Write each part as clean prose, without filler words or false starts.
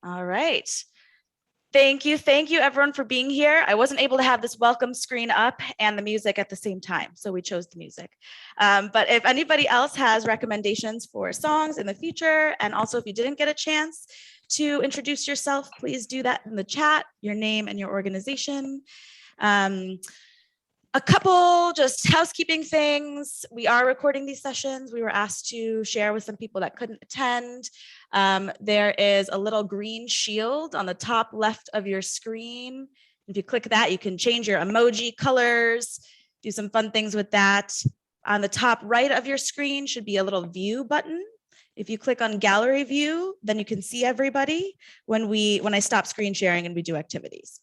All right. Thank you everyone for being here. I wasn't able to have this welcome screen up and the music at the same time, so we chose the music. But if anybody else has recommendations for songs in the future, and also if you didn't get a chance to introduce yourself, please do that in the chat, your name and your organization. A couple just housekeeping things. We are recording these sessions. We were asked to share with some people that couldn't attend. There is a little green shield on the top left of your screen. If you click that, you can change your emoji colors, do some fun things with that. On the top right of your screen should be a little view button. If you click on gallery view, then you can see everybody when I stop screen sharing and we do activities.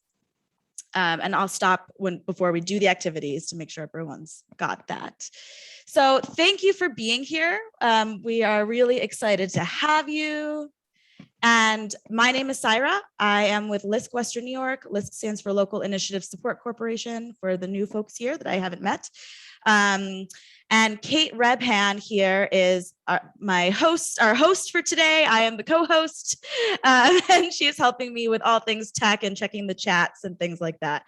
And I'll stop before we do the activities to make sure everyone's got that. So thank you for being here. We are really excited to have you. And my name is Syra. I am with LISC Western New York. LISC stands for Local Initiative Support Corporation for the new folks here that I haven't met. And Kate Rebhan here is our host for today. I am the co-host, and she is helping me with all things tech and checking the chats and things like that.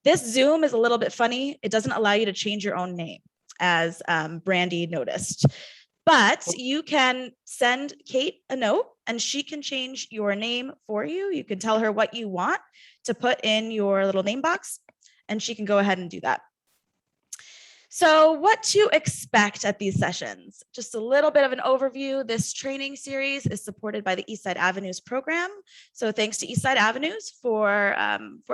This Zoom is a little bit funny. It doesn't allow you to change your own name, as Brandy noticed. But you can send Kate a note and she can change your name for you. You can tell her what you want to put in your little name box, and she can go ahead and do that. So what to expect at these sessions? Just a little bit of an overview. This training series is supported by the Eastside Avenues program. So thanks to Eastside Avenues for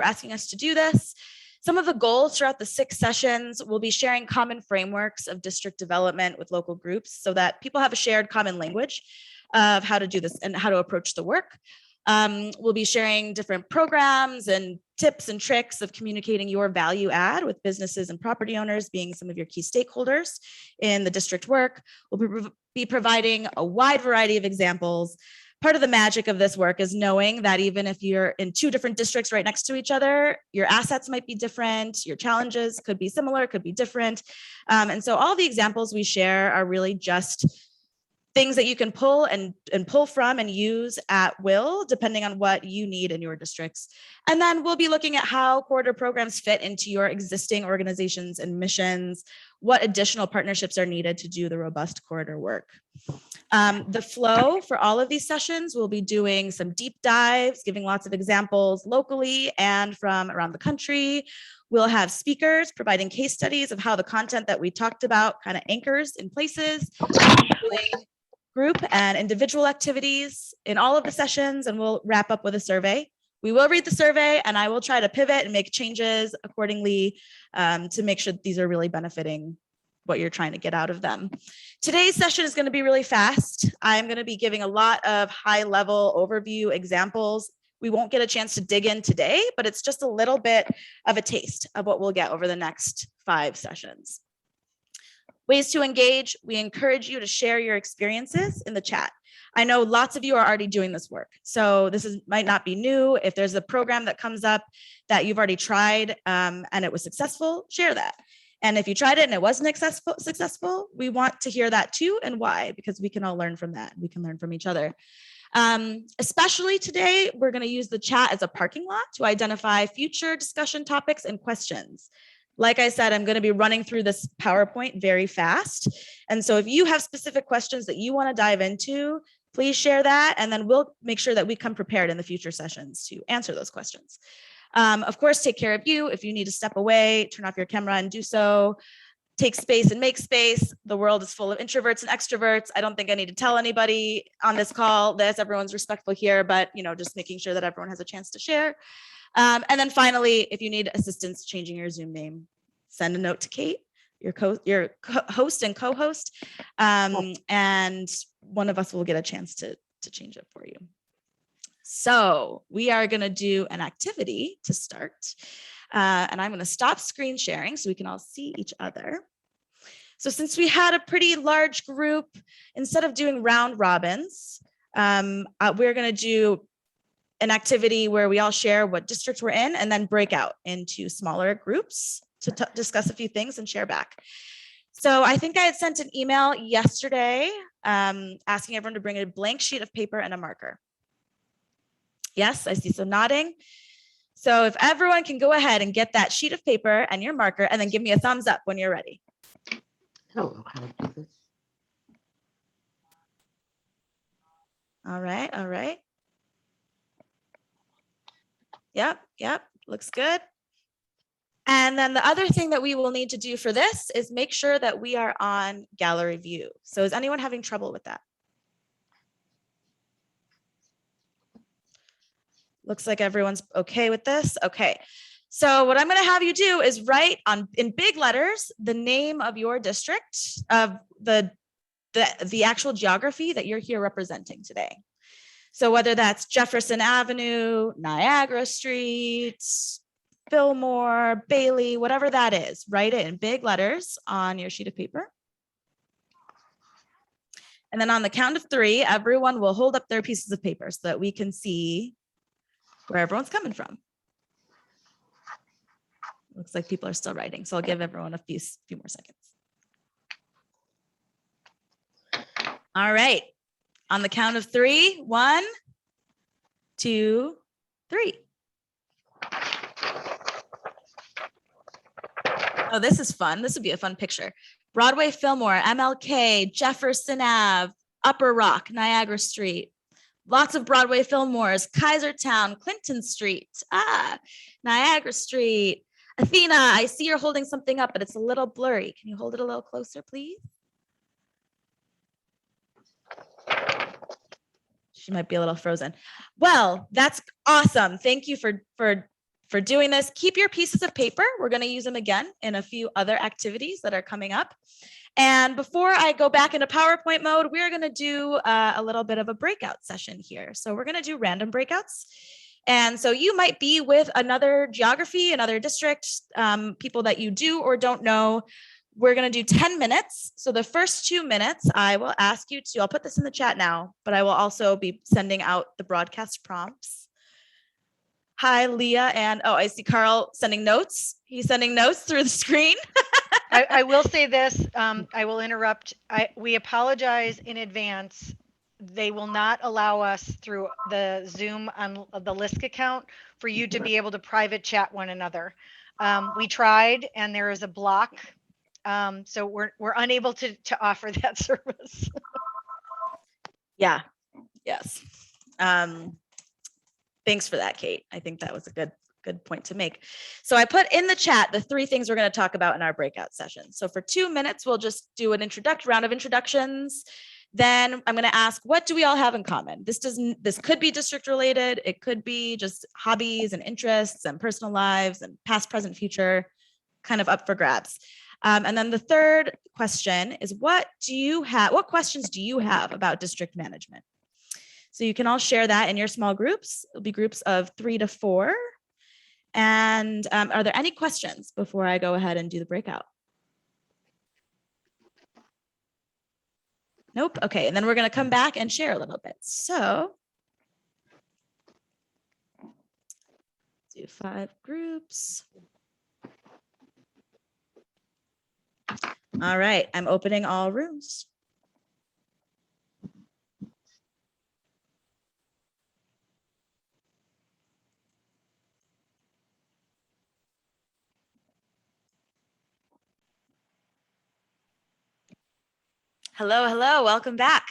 asking us to do this. Some of the goals throughout the 6 sessions, we'll be sharing common frameworks of district development with local groups so that people have a shared common language of how to do this and how to approach the work. We'll be sharing different programs and tips and tricks of communicating your value add with businesses and property owners being some of your key stakeholders in the district work. We'll be providing a wide variety of examples. Part of the magic of this work is knowing that even if you're in 2 different districts right next to each other, your assets might be different, your challenges could be similar, could be different. And so all the examples we share are really just things that you can pull from and use at will, depending on what you need in your districts. And then we'll be looking at how corridor programs fit into your existing organizations and missions, what additional partnerships are needed to do the robust corridor work. The flow for all of these sessions, we'll be doing some deep dives, giving lots of examples locally and from around the country. We'll have speakers providing case studies of how the content that we talked about kind of anchors in places, group and individual activities in all of the sessions, and we'll wrap up with a survey. We will read the survey and I will try to pivot and make changes accordingly to make sure that these are really benefiting what you're trying to get out of them. Today's session is going to be really fast. I'm going to be giving a lot of high-level overview examples. We won't get a chance to dig in today, but it's just a little bit of a taste of what we'll get over the next 5 sessions. Ways to engage, we encourage you to share your experiences in the chat. I know lots of you are already doing this work, so this might not be new. If there's a program that comes up that you've already tried and it was successful, share that. And if you tried it and it wasn't successful, we want to hear that too, and why, because we can all learn from that. We can learn from each other. Especially today, we're going to use the chat as a parking lot to identify future discussion topics and questions. Like I said, I'm going to be running through this PowerPoint very fast. And so if you have specific questions that you want to dive into, please share that. And then we'll make sure that we come prepared in the future sessions to answer those questions. Of course, take care of you. If you need to step away, turn off your camera and do so. Take space and make space. The world is full of introverts and extroverts. I don't think I need to tell anybody on this call this. Everyone's respectful here, but just making sure that everyone has a chance to share. And then finally, if you need assistance changing your Zoom name, send a note to Kate, your host and co-host, and one of us will get a chance to change it for you. So we are going to do an activity to start, and I'm going to stop screen sharing so we can all see each other. So since we had a pretty large group, instead of doing round robins, we're going to do an activity where we all share what districts we're in and then break out into smaller groups to discuss a few things and share back. So I think I had sent an email yesterday asking everyone to bring a blank sheet of paper and a marker. Yes, I see some nodding. So if everyone can go ahead and get that sheet of paper and your marker and then give me a thumbs up when you're ready. I don't know how to do this. All right, all right. Yep, looks good. And then the other thing that we will need to do for this is make sure that we are on gallery view. So is anyone having trouble with that? Looks like everyone's okay with this. Okay. So what I'm going to have you do is write in big letters the name of your district, of the actual geography that you're here representing today. So whether that's Jefferson Avenue, Niagara Street, Fillmore, Bailey, whatever that is, write it in big letters on your sheet of paper. And then on the count of 3, everyone will hold up their pieces of paper so that we can see where everyone's coming from. Looks like people are still writing, so I'll give everyone a few more seconds. All right, on the count of 3, 1, 2, 3. Oh, this is fun. This would be a fun picture. Broadway, Fillmore, MLK, Jefferson Ave, Upper Rock, Niagara Street. Lots of Broadway Fillmores, Kaisertown, Clinton Street, Niagara Street. Athena, I see you're holding something up, but it's a little blurry. Can you hold it a little closer, please? She might be a little frozen. Well, that's awesome. Thank you for doing this. Keep your pieces of paper. We're going to use them again in a few other activities that are coming up. And before I go back into PowerPoint mode, we're going to do a little bit of a breakout session here. So we're going to do random breakouts. And so you might be with another geography, another district, people that you do or don't know. We're going to do 10 minutes. So the first 2 minutes, I will ask you to, I'll put this in the chat now, but I will also be sending out the broadcast prompts. Hi, Leah. And oh, I see Carl sending notes. He's sending notes through the screen. I will say this, I will interrupt. We apologize in advance. They will not allow us through the Zoom on the LISC account for you to be able to private chat one another. We tried and there is a block. So we're unable to offer that service. Yeah, yes. Thanks for that, Kate. I think that was a good point to make. So I put in the chat the 3 things we're going to talk about in our breakout session. So for 2 minutes, we'll just do an round of introductions. Then I'm going to ask, what do we all have in common? This could be district related. It could be just hobbies and interests and personal lives and past, present, future, kind of up for grabs. And then the third question is, what questions do you have about district management? So you can all share that in your small groups. It'll be groups of 3 to 4. And are there any questions before I go ahead and do the breakout? Nope. Okay. And then we're going to come back and share a little bit. So do 5 groups. All right. I'm opening all rooms. Hello, hello, welcome back.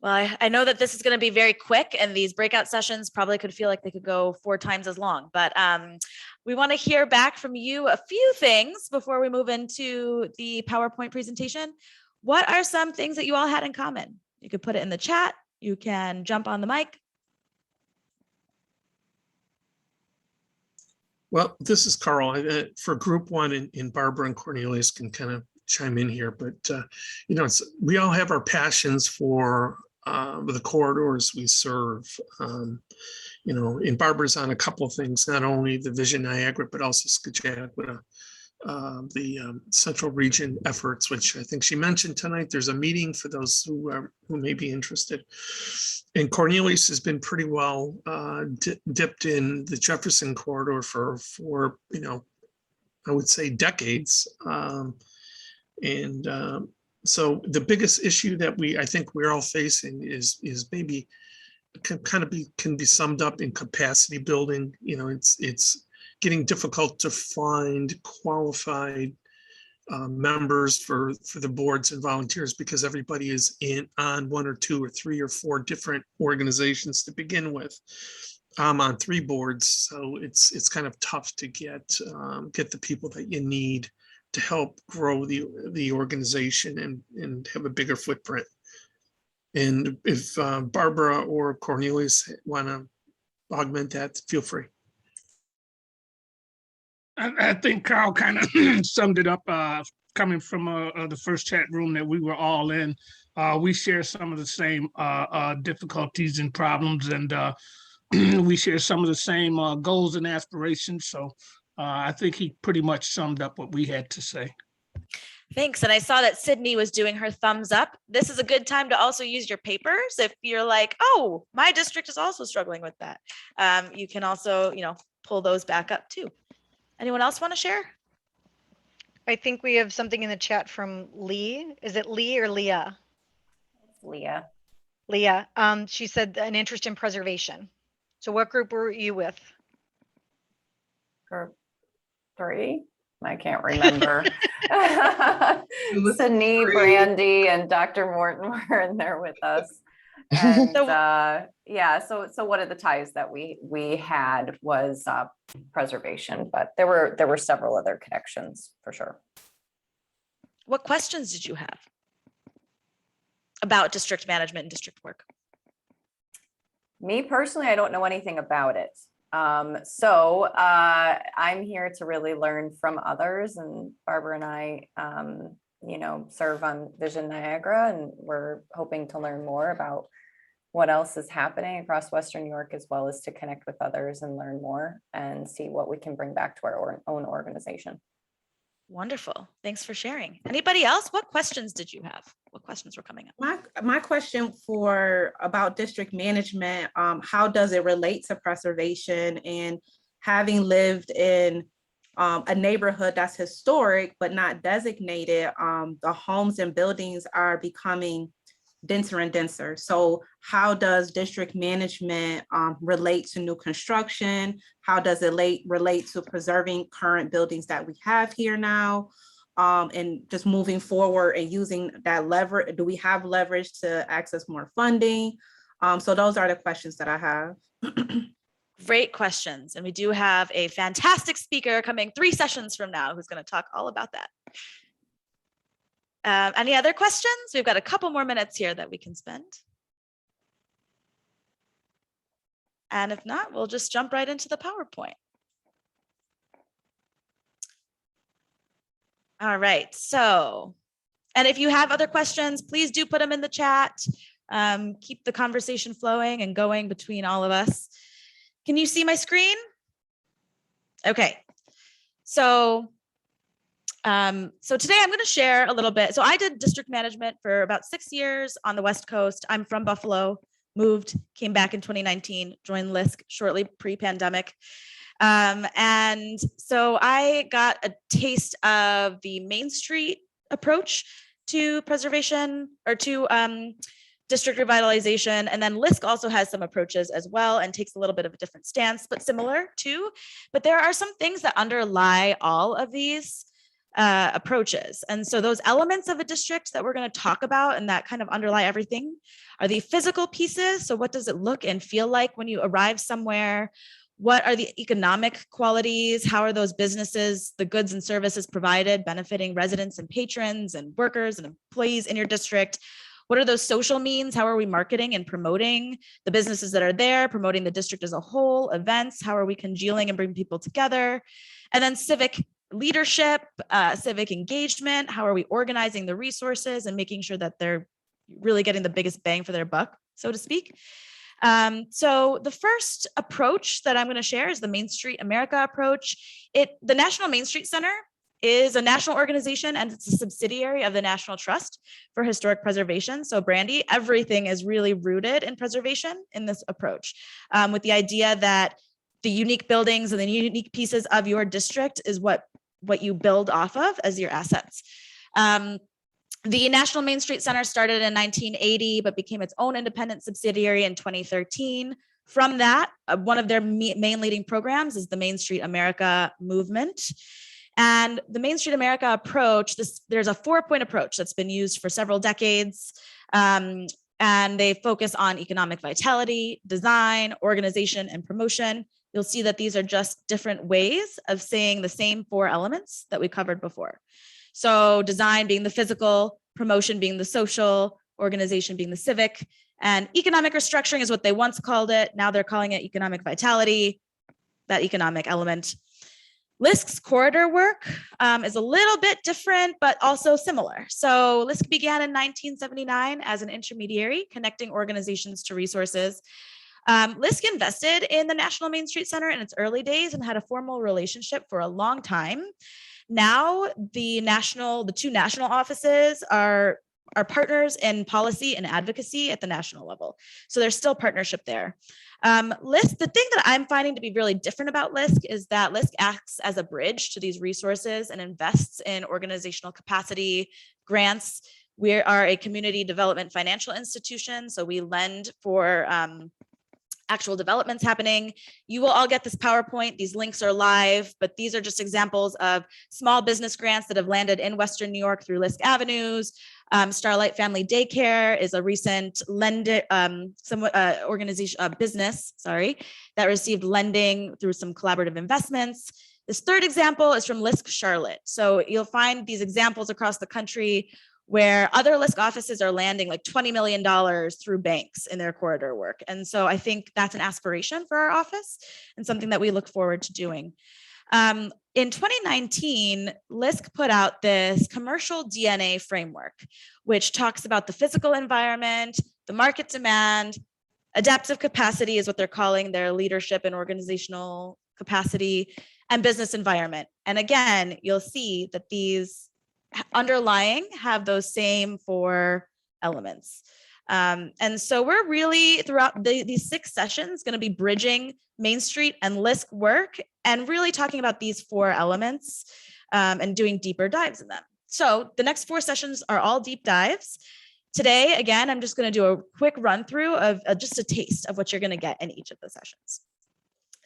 Well, I know that this is going to be very quick and these breakout sessions probably could feel like they could go 4 times as long, but we want to hear back from you a few things before we move into the PowerPoint presentation. What are some things that you all had in common? You could put it in the chat. You can jump on the mic. Well, this is Carl. For group 1, and Barbara and Cornelius can kind of chime in here, but you know, we all have our passions for the corridors we serve. You know, and Barbara's on a couple of things, not only the Vision Niagara, but also Skagit-Wada, the Central Region efforts, which I think she mentioned tonight. There's a meeting for those who may be interested. And Cornelius has been pretty well dipped in the Jefferson corridor for you know, I would say decades. So the biggest issue that I think we're all facing is maybe can be summed up in capacity building. You know, it's getting difficult to find qualified members for the boards and volunteers because everybody is on 1 or 2 or 3 or 4 different organizations to begin with. I'm on 3 boards, so it's kind of tough to get the people that you need to help grow the organization and have a bigger footprint. And if Barbara or Cornelius want to augment that, feel free. I think Carl kind of summed it up, coming from the first chat room that we were all in. We share some of the same difficulties and problems, and we share some of the same goals and aspirations. So I think he pretty much summed up what we had to say. Thanks. And I saw that Sydney was doing her thumbs up. This is a good time to also use your papers. If you're like, oh, my district is also struggling with that. You can also, pull those back up too. Anyone else want to share? I think we have something in the chat from Lee. Is it Lee or Leah? Leah. Leah. She said an interest in preservation. So what group were you with? Group 3. I can't remember. Sydney, Brandy, and Dr. Morton were in there with us. And yeah, so one of the ties that we had was preservation, but there were several other connections for sure. What questions did you have about district management and district work? Me personally, I don't know anything about it. So I'm here to really learn from others, and Barbara and I, serve on Vision Niagara, and we're hoping to learn more about what else is happening across Western New York, as well as to connect with others and learn more and see what we can bring back to our own organization. Wonderful. Thanks for sharing. Anybody else? What questions did you have? What questions were coming up? My question about district management, how does it relate to preservation? And having lived in a neighborhood that's historic but not designated, the homes and buildings are becoming denser and denser. So how does district management relate to new construction? How does it relate to preserving current buildings that we have here now? And just moving forward and using that leverage? Do we have leverage to access more funding? So those are the questions that I have. Great questions. And we do have a fantastic speaker coming 3 sessions from now who's going to talk all about that. Any other questions? We've got a couple more minutes here that we can spend. And if not, we'll just jump right into the PowerPoint. All right, so, and if you have other questions, please do put them in the chat. Keep the conversation flowing and going between all of us. Can you see my screen? Okay, so today I'm going to share a little bit. So I did district management for about 6 years on the West Coast. I'm from Buffalo, moved, came back in 2019, joined LISC shortly pre-pandemic. And so I got a taste of the Main Street approach to preservation or to district revitalization. And then LISC also has some approaches as well and takes a little bit of a different stance, but similar too. But there are some things that underlie all of these approaches. And so those elements of a district that we're going to talk about and that kind of underlie everything are the physical pieces. So what does it look and feel like when you arrive somewhere? What are the economic qualities? How are those businesses, the goods and services provided, benefiting residents and patrons and workers and employees in your district? What are those social means? How are we marketing and promoting the businesses that are there, promoting the district as a whole, events? How are we congealing and bringing people together? And then civic leadership, civic engagement. How are we organizing the resources and making sure that they're really getting the biggest bang for their buck, so to speak? So the first approach that I'm going to share is the Main Street America approach. The National Main Street Center is a national organization and it's a subsidiary of the National Trust for Historic Preservation. So Brandy, everything is really rooted in preservation in this approach, with the idea that the unique buildings and the unique pieces of your district is what you build off of as your assets. The National Main Street Center started in 1980, but became its own independent subsidiary in 2013. From that, one of their main leading programs is the Main Street America movement. And the Main Street America approach, there's a 4-point approach that's been used for several decades. And they focus on economic vitality, design, organization, and promotion. You'll see that these are just different ways of saying the same 4 elements that we covered before. So design being the physical, promotion being the social, organization being the civic, and economic restructuring is what they once called it. Now they're calling it economic vitality, that economic element. LISC's corridor work is a little bit different, but also similar. So LISC began in 1979 as an intermediary connecting organizations to resources. LISC invested in the National Main Street Center in its early days and had a formal relationship for a long time. Now, the 2 national offices are partners in policy and advocacy at the national level. So there's still partnership there. LISC, the thing that I'm finding to be really different about LISC is that LISC acts as a bridge to these resources and invests in organizational capacity grants. We are a community development financial institution, so we lend for actual developments happening. You will all get this PowerPoint. These links are live, but these are just examples of small business grants that have landed in Western New York through LISC avenues. Starlight Family Daycare is a recent business that received lending through some collaborative investments. This third example is from LISC Charlotte. So you'll find these examples across the country where other LISC offices are landing like $20 million through banks in their corridor work. And so I think that's an aspiration for our office and something that we look forward to doing. In 2019, LISC put out this commercial DNA framework, which talks about the physical environment, the market demand, adaptive capacity is what they're calling their leadership and organizational capacity, and business environment. And again, you'll see that these underlying have those same 4 elements. And so we're really throughout these 6 sessions going to be bridging Main Street and LISC work and really talking about these 4 elements and doing deeper dives in them. So the next 4 sessions are all deep dives. Today, again, I'm just going to do a quick run through of just a taste of what you're going to get in each of the sessions.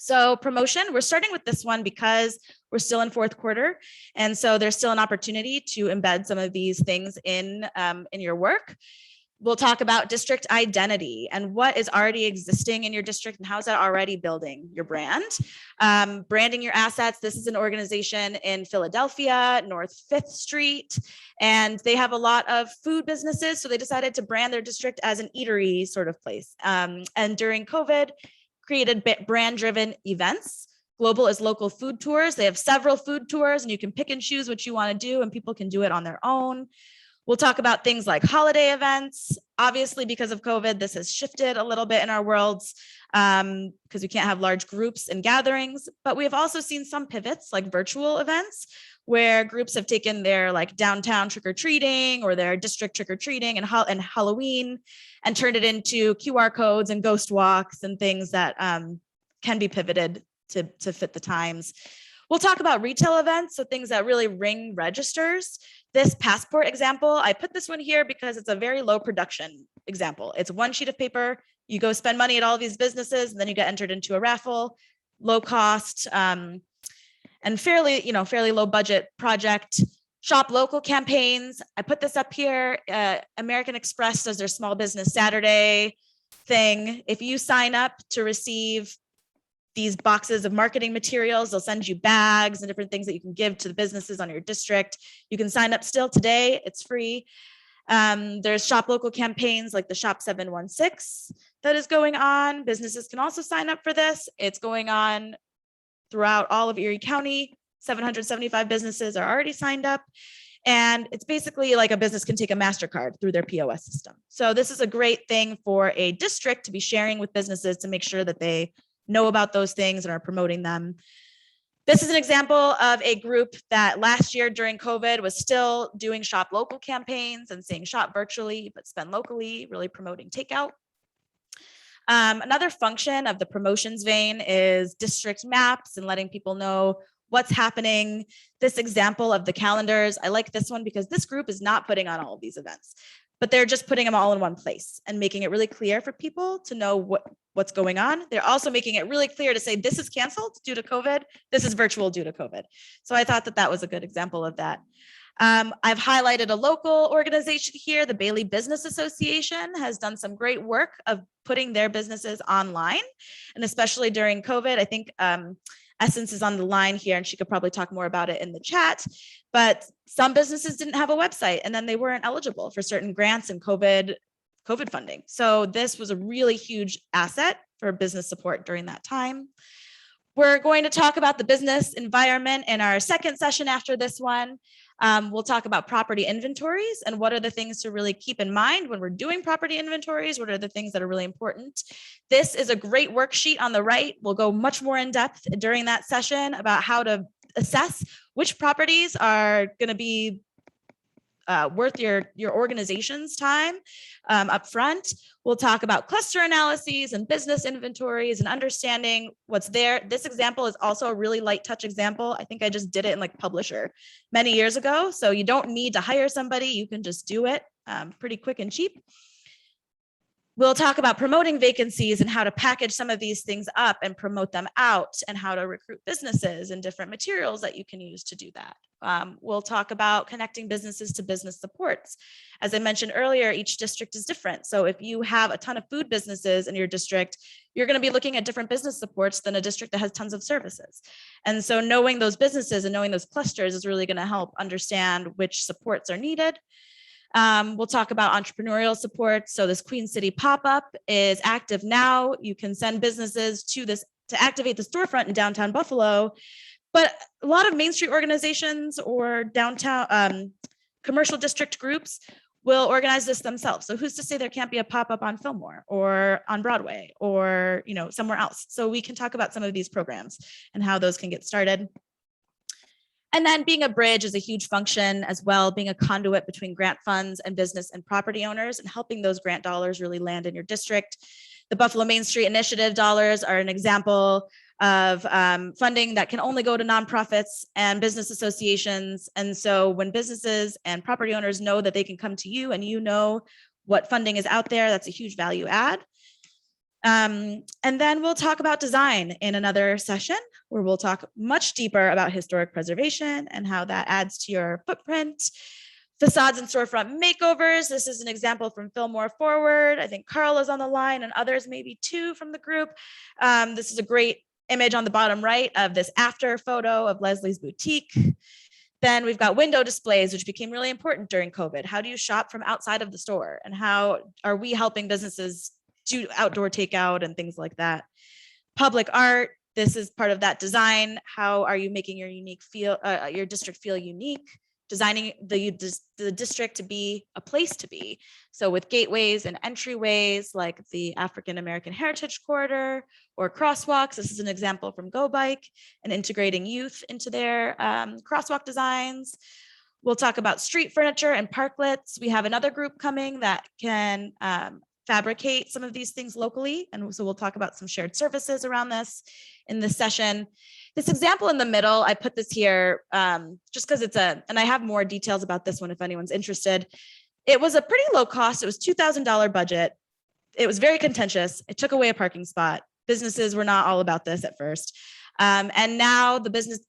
So promotion, we're starting with this one because we're still in 4th quarter. And so there's still an opportunity to embed some of these things in your work. We'll talk about district identity and what is already existing in your district and how is that already building your brand. Branding your assets. This is an organization in Philadelphia, North 5th Street, and they have a lot of food businesses. So they decided to brand their district as an eatery sort of place. And during COVID, created brand-driven events. Global is local food tours. They have several food tours and you can pick and choose what you want to do and people can do it on their own. We'll talk about things like holiday events. Obviously, because of COVID, this has shifted a little bit in our worlds because we can't have large groups and gatherings, but we have also seen some pivots like virtual events where groups have taken their like downtown trick-or-treating or their district trick-or-treating and Halloween and turned it into QR codes and ghost walks and things that can be pivoted to fit the times. We'll talk about retail events, so things that really ring registers. This passport example, I put this one here because it's a very low production example. It's 1 sheet of paper, you go spend money at all these businesses and then you get entered into a raffle, low cost, and fairly low budget project. Shop local campaigns. I put this up here. American Express does their Small Business Saturday thing. If you sign up to receive these boxes of marketing materials, they'll send you bags and different things that you can give to the businesses on your district. You can sign up still today. It's free. There's shop local campaigns like the Shop 716 that is going on. Businesses can also sign up for this. It's going on throughout all of Erie County. 775 businesses are already signed up. And it's basically like a business can take a MasterCard through their POS system. So this is a great thing for a district to be sharing with businesses to make sure that they know about those things and are promoting them. This is an example of a group that last year during COVID was still doing shop local campaigns and saying shop virtually, but spend locally, really promoting takeout. Another function of the promotions vein is district maps and letting people know what's happening. This example of the calendars, I like this one because this group is not putting on all of these events, but they're just putting them all in one place and making it really clear for people to know what's going on. They're also making it really clear to say, this is canceled due to COVID. This is virtual due to COVID. So I thought that that was a good example of that. I've highlighted a local organization here. The Bailey Business Association has done some great work of putting their businesses online, and especially during COVID. I think Essence is on the line here, and she could probably talk more about it in the chat. But some businesses didn't have a website, and then they weren't eligible for certain grants and COVID funding. So this was a really huge asset for business support during that time. We're going to talk about the business environment in our second session after this one. We'll talk about property inventories and what are the things to really keep in mind when we're doing property inventories. What are the things that are really important? This is a great worksheet on the right. We'll go much more in depth during that session about how to assess which properties are going to be worth your organization's time up front. We'll talk about cluster analyses and business inventories and understanding what's there. This example is also a really light touch example. I think I just did it in like Publisher many years ago. So you don't need to hire somebody. You can just do it pretty quick and cheap. We'll talk about promoting vacancies and how to package some of these things up and promote them out, and how to recruit businesses and different materials that you can use to do that. We'll talk about connecting businesses to business supports. As I mentioned earlier, each district is different. So if you have a ton of food businesses in your district, you're going to be looking at different business supports than a district that has tons of services. And so knowing those businesses and knowing those clusters is really going to help understand which supports are needed. We'll talk about entrepreneurial support. So this Queen City pop-up is active now. You can send businesses to activate the storefront in downtown Buffalo. But a lot of Main Street organizations or downtown commercial district groups will organize this themselves. So who's to say there can't be a pop-up on Fillmore or on Broadway or somewhere else? So we can talk about some of these programs and how those can get started. And then being a bridge is a huge function as well, being a conduit between grant funds and business and property owners, and helping those grant dollars really land in your district. The Buffalo Main Street Initiative dollars are an example of funding that can only go to nonprofits and business associations. And so when businesses and property owners know that they can come to you and you know what funding is out there, that's a huge value add. And then we'll talk about design in another session, where we'll talk much deeper about historic preservation and how that adds to your footprint. Facades and storefront makeovers. This is an example from Fillmore Forward. I think Carl is on the line and others, maybe too, from the group. This is a great image on the bottom right of this after photo of Leslie's Boutique. Then we've got window displays, which became really important during COVID. How do you shop from outside of the store? And how are we helping businesses do outdoor takeout and things like that? Public art. This is part of that design. How are you making your your district feel unique? Designing the district to be a place to be. So with gateways and entryways like the African American Heritage Corridor or crosswalks. This is an example from Go Bike, and integrating youth into their crosswalk designs. We'll talk about street furniture and parklets. We have another group coming that can fabricate some of these things locally. And so we'll talk about some shared services around this in this session. This example in the middle, I put this here just because and I have more details about this one if anyone's interested. It was a pretty low cost. It was $2,000 budget. It was very contentious. It took away a parking spot. Businesses were not all about this at first. And now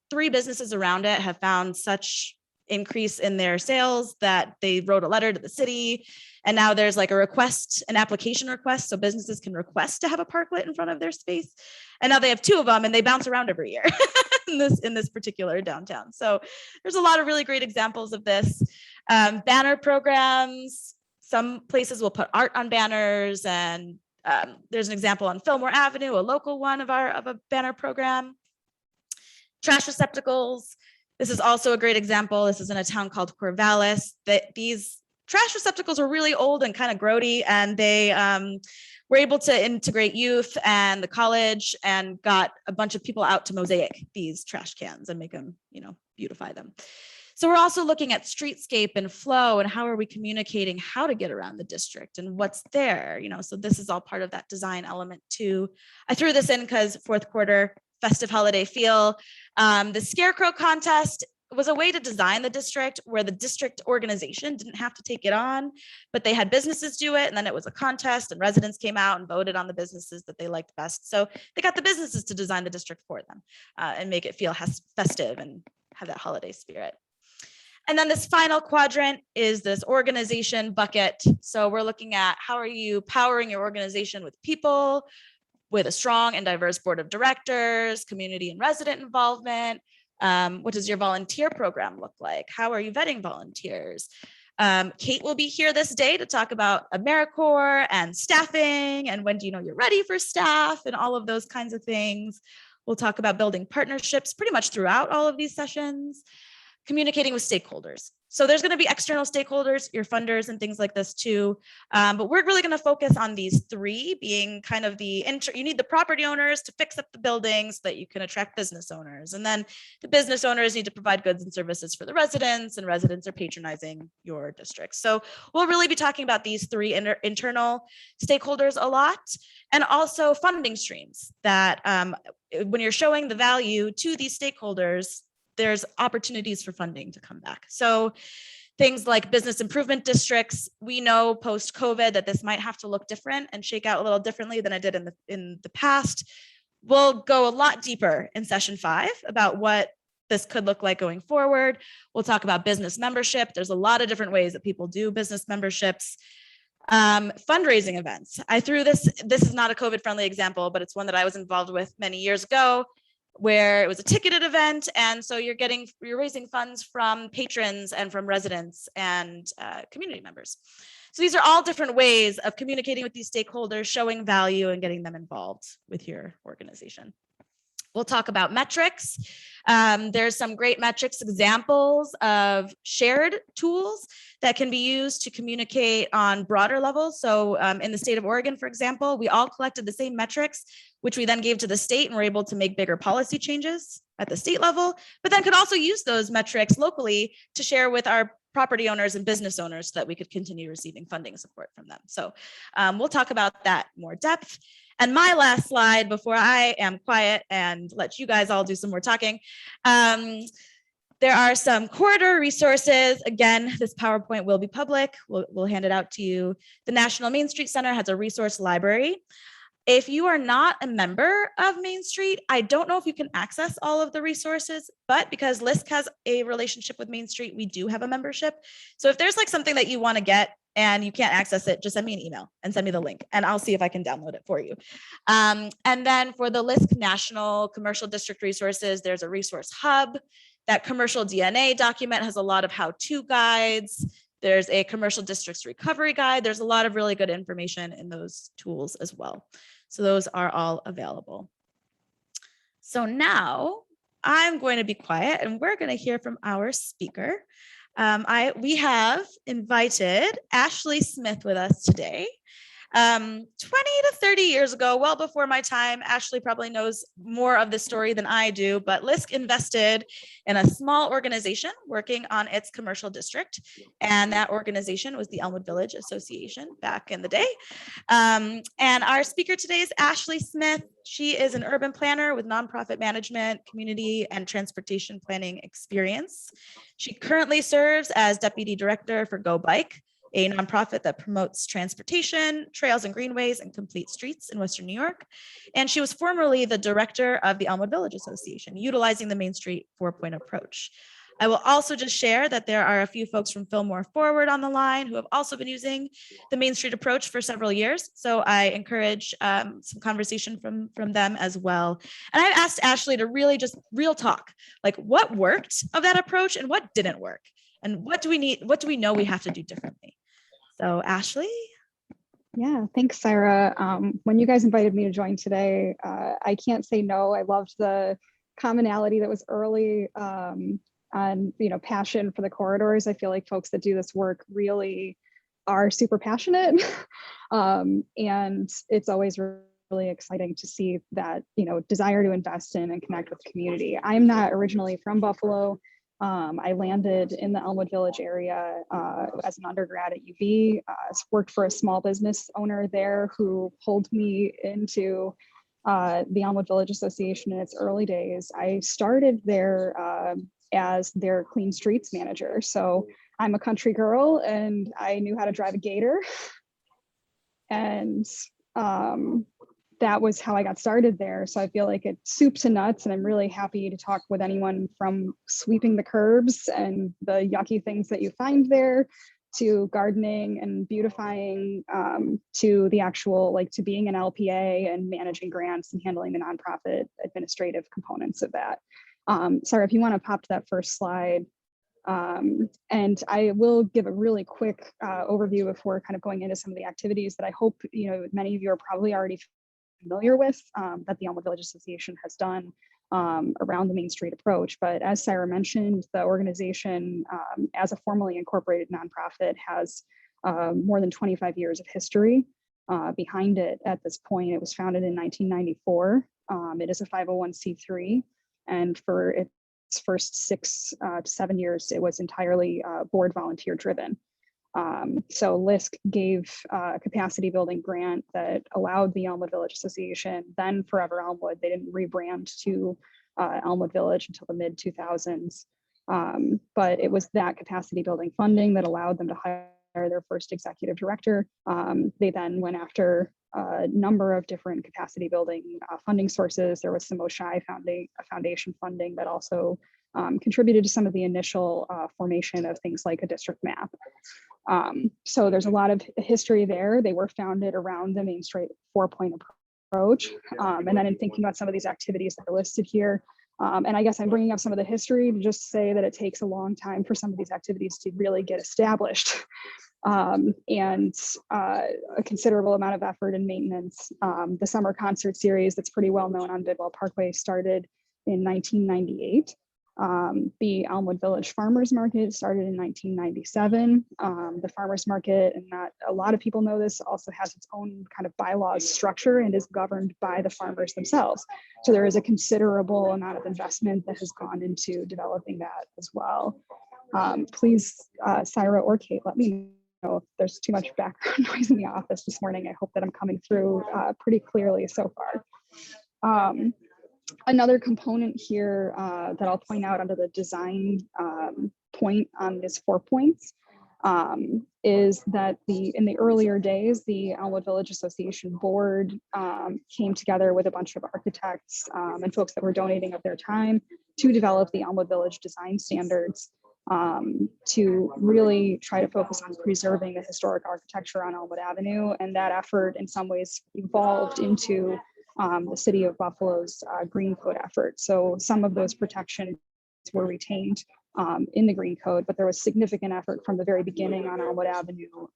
three businesses around it have found such increase in their sales that they wrote a letter to the city. And now there's like an application request. So businesses can request to have a parklet in front of their space. And now they have two of them and they bounce around every year in this particular downtown. So there's a lot of really great examples of this. Banner programs. Some places will put art on banners, and there's an example on Fillmore Avenue, a local one of a banner program. Trash receptacles. This is also a great example. This is in a town called Corvallis. These trash receptacles were really old and kind of grody, and they were able to integrate youth and the college and got a bunch of people out to mosaic these trash cans and make them, beautify them. So we're also looking at streetscape and flow and how are we communicating how to get around the district and what's there, so this is all part of that design element too. I threw this in because fourth quarter festive holiday feel. The Scarecrow contest was a way to design the district where the district organization didn't have to take it on, but they had businesses do it. And then it was a contest and residents came out and voted on the businesses that they liked best. So they got the businesses to design the district for them and make it feel festive and have that holiday spirit. And then this final quadrant is this organization bucket. So we're looking at how are you powering your organization with people, with a strong and diverse board of directors, community and resident involvement. What does your volunteer program look like? How are you vetting volunteers? Kate will be here this day to talk about AmeriCorps and staffing and when do you know you're ready for staff and all of those kinds of things. We'll talk about building partnerships pretty much throughout all of these sessions. Communicating with stakeholders. So there's going to be external stakeholders, your funders and things like this too. But we're really going to focus on these three being kind of you need the property owners to fix up the buildings so that you can attract business owners. And then the business owners need to provide goods and services for the residents, and residents are patronizing your district. So we'll really be talking about these three internal stakeholders a lot, and also funding streams that when you're showing the value to these stakeholders, there's opportunities for funding to come back. So things like business improvement districts, we know post-COVID that this might have to look different and shake out a little differently than it did in the past. We'll go a lot deeper in session 5 about what this could look like going forward. We'll talk about business membership. There's a lot of different ways that people do business memberships. Fundraising events. I threw this is not a COVID friendly example, but it's one that I was involved with many years ago, where it was a ticketed event. And so you're raising funds from patrons and from residents and community members. So these are all different ways of communicating with these stakeholders, showing value and getting them involved with your organization. We'll talk about metrics. There's some great metrics examples of shared tools that can be used to communicate on broader levels. So in the state of Oregon, for example, we all collected the same metrics, which we then gave to the state and were able to make bigger policy changes at the state level, but then could also use those metrics locally to share with our property owners and business owners so that we could continue receiving funding support from them. So we'll talk about that more depth. And my last slide before I am quiet and let you guys all do some more talking. There are some corridor resources. Again, this PowerPoint will be public. We'll hand it out to you. The National Main Street Center has a resource library. If you are not a member of Main Street, I don't know if you can access all of the resources, but because LISC has a relationship with Main Street, we do have a membership. So if there's like something that you want to get and you can't access it, just send me an email and send me the link and I'll see if I can download it for you. And then for the LISC National Commercial District Resources, there's a resource hub. That commercial DNA document has a lot of how-to guides. There's a commercial districts recovery guide. There's a lot of really good information in those tools as well. So those are all available. So now I'm going to be quiet and we're going to hear from our speaker. We have invited Ashley Smith with us today. 20 to 30 years ago, well before my time, Ashley probably knows more of this story than I do, but LISC invested in a small organization working on its commercial district. And that organization was the Elmwood Village Association back in the day. And our speaker today is Ashley Smith. She is an urban planner with nonprofit management, community, and transportation planning experience. She currently serves as deputy director for Go Bike, a nonprofit that promotes transportation, trails and greenways, and complete streets in Western New York. And she was formerly the director of the Elmwood Village Association, utilizing the Main Street 4-point approach. I will also just share that there are a few folks from Fillmore Forward on the line who have also been using the Main Street approach for several years. So I encourage some conversation from them as well. And I've asked Ashley to really just real talk, like what worked of that approach and what didn't work? And what do we need? What do we know we have to do differently? So Ashley? Yeah, thanks, Sarah. When you guys invited me to join today, I can't say no. I loved the commonality that was early on, passion for the corridors. I feel like folks that do this work really are super passionate. And it's always really exciting to see that, desire to invest in and connect with the community. I'm not originally from Buffalo. I landed in the Elmwood Village area as an undergrad at UB, worked for a small business owner there who pulled me into the Elmwood Village Association in its early days. I started there as their clean streets manager. So I'm a country girl and I knew how to drive a Gator. And that was how I got started there. So I feel like it's soup to nuts, and I'm really happy to talk with anyone from sweeping the curbs and the yucky things that you find there, to gardening and beautifying, to the actual, like, to being an LPA and managing grants and handling the nonprofit administrative components of that. Sarah, if you want to pop to that first slide. And I will give a really quick overview before kind of going into some of the activities that I hope, many of you are probably already familiar with, that the Elmwood Village Association has done around the Main Street approach. But as Sarah mentioned, the organization, as a formally incorporated nonprofit, has more than 25 years of history behind it at this point. It was founded in 1994. It is a 501c3, and for its first 6 to 7 years, it was entirely board volunteer driven. So LISC gave a capacity building grant that allowed the Elmwood Village Association, then Forever Elmwood, they didn't rebrand to Elmwood Village until the mid 2000s. But it was that capacity building funding that allowed them to hire their first executive director. They then went after a number of different capacity building funding sources. There was some Oshai Foundation funding that also contributed to some of the initial formation of things like a district map. So there's a lot of history there. They were founded around the Main Street 4-point approach. And then in thinking about some of these activities that are listed here, and I guess I'm bringing up some of the history to just say that it takes a long time for some of these activities to really get established, and a considerable amount of effort and maintenance. The summer concert series that's pretty well known on Bidwell Parkway started in 1998. The Elmwood Village Farmers Market started in 1997. The Farmers Market, and not a lot of people know this, also has its own kind of bylaws structure and is governed by the farmers themselves. So there is a considerable amount of investment that has gone into developing that as well. Please, Syra or Kate, let me know if there's too much background noise in the office this morning. I hope that I'm coming through pretty clearly so far. Another component here that I'll point out under the design point on this 4 points is that in the earlier days, the Elmwood Village Association board came together with a bunch of architects and folks that were donating of their time to develop the Elmwood Village design standards, to really try to focus on preserving the historic architecture on Elmwood Avenue. And that effort in some ways evolved into the City of Buffalo's Green Code effort. So some of those protections were retained in the Green Code, but there was significant effort from the very beginning on Elmwood Avenue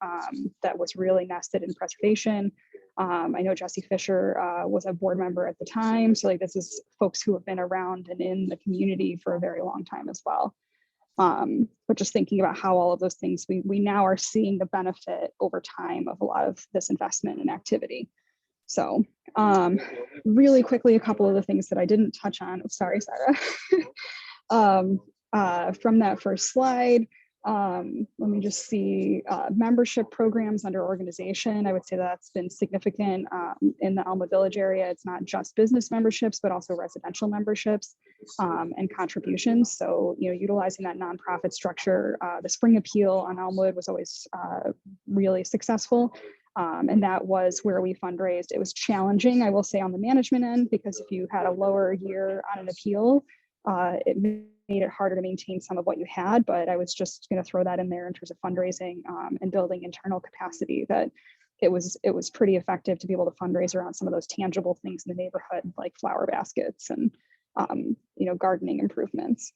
that was really nested in preservation. I know Jesse Fisher was a board member at the time. So like, this is folks who have been around and in the community for a very long time as well. But just thinking about how all of those things, we now are seeing the benefit over time of a lot of this investment and activity. So really quickly, a couple of the things that I didn't touch on. Oh, sorry, Sarah. From that first slide, let me just see membership programs under organization. I would say that's been significant in the Elmwood Village area. It's not just business memberships, but also residential memberships and contributions. So, utilizing that nonprofit structure, the spring appeal on Elmwood was always really successful. And that was where we fundraised. It was challenging, I will say, on the management end, because if you had a lower year on an appeal, it made it harder to maintain some of what you had. But I was just going to throw that in there in terms of fundraising and building internal capacity, that it was pretty effective to be able to fundraise around some of those tangible things in the neighborhood, like flower baskets and gardening improvements.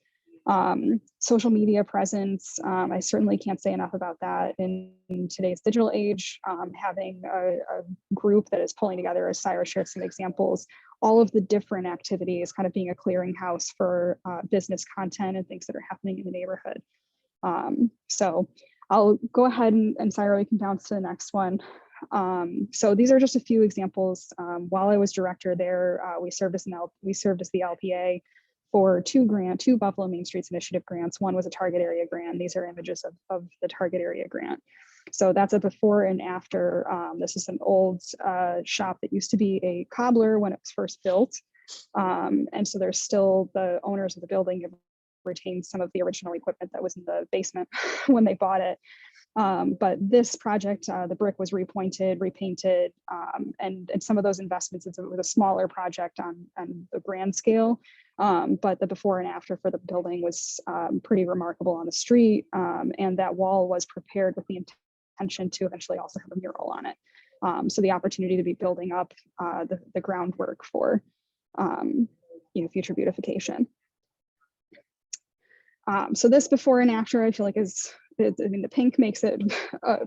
Social media presence, I certainly can't say enough about that in today's digital age. Having a group that is pulling together, as Syra shared some examples, all of the different activities, kind of being a clearinghouse for business content and things that are happening in the neighborhood. So I'll go ahead and Syra, we can bounce to the next one. So these are just a few examples. While I was director there, we served as the LPA for two Buffalo Main Streets Initiative grants. One was a target area grant. These are images of the target area grant. So that's a before and after. This is an old shop that used to be a cobbler when it was first built. And so there's still, the owners of the building have retained some of the original equipment that was in the basement when they bought it. But this project, the brick was repointed, repainted, and some of those investments, it was a smaller project on the grand scale. But the before and after for the building was pretty remarkable on the street. And that wall was prepared with the intention to eventually also have a mural on it. So the opportunity to be building up the groundwork for future beautification. So this before and after, I feel like the pink makes it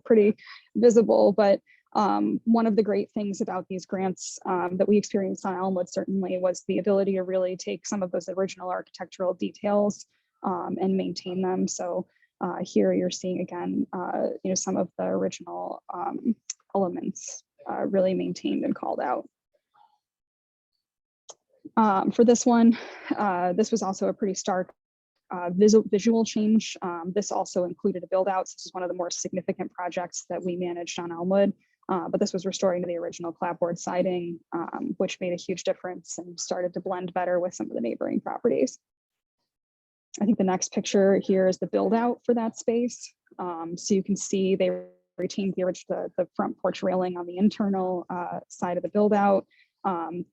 pretty visible, but one of the great things about these grants that we experienced on Elmwood certainly was the ability to really take some of those original architectural details and maintain them. So here you're seeing again, some of the original elements really maintained and called out. For this one, this was also a pretty stark visual change. This also included a build out. So this is one of the more significant projects that we managed on Elmwood, but this was restoring to the original clapboard siding, which made a huge difference and started to blend better with some of the neighboring properties. I think the next picture here is the build out for that space. So you can see they retained the front porch railing on the internal side of the build out.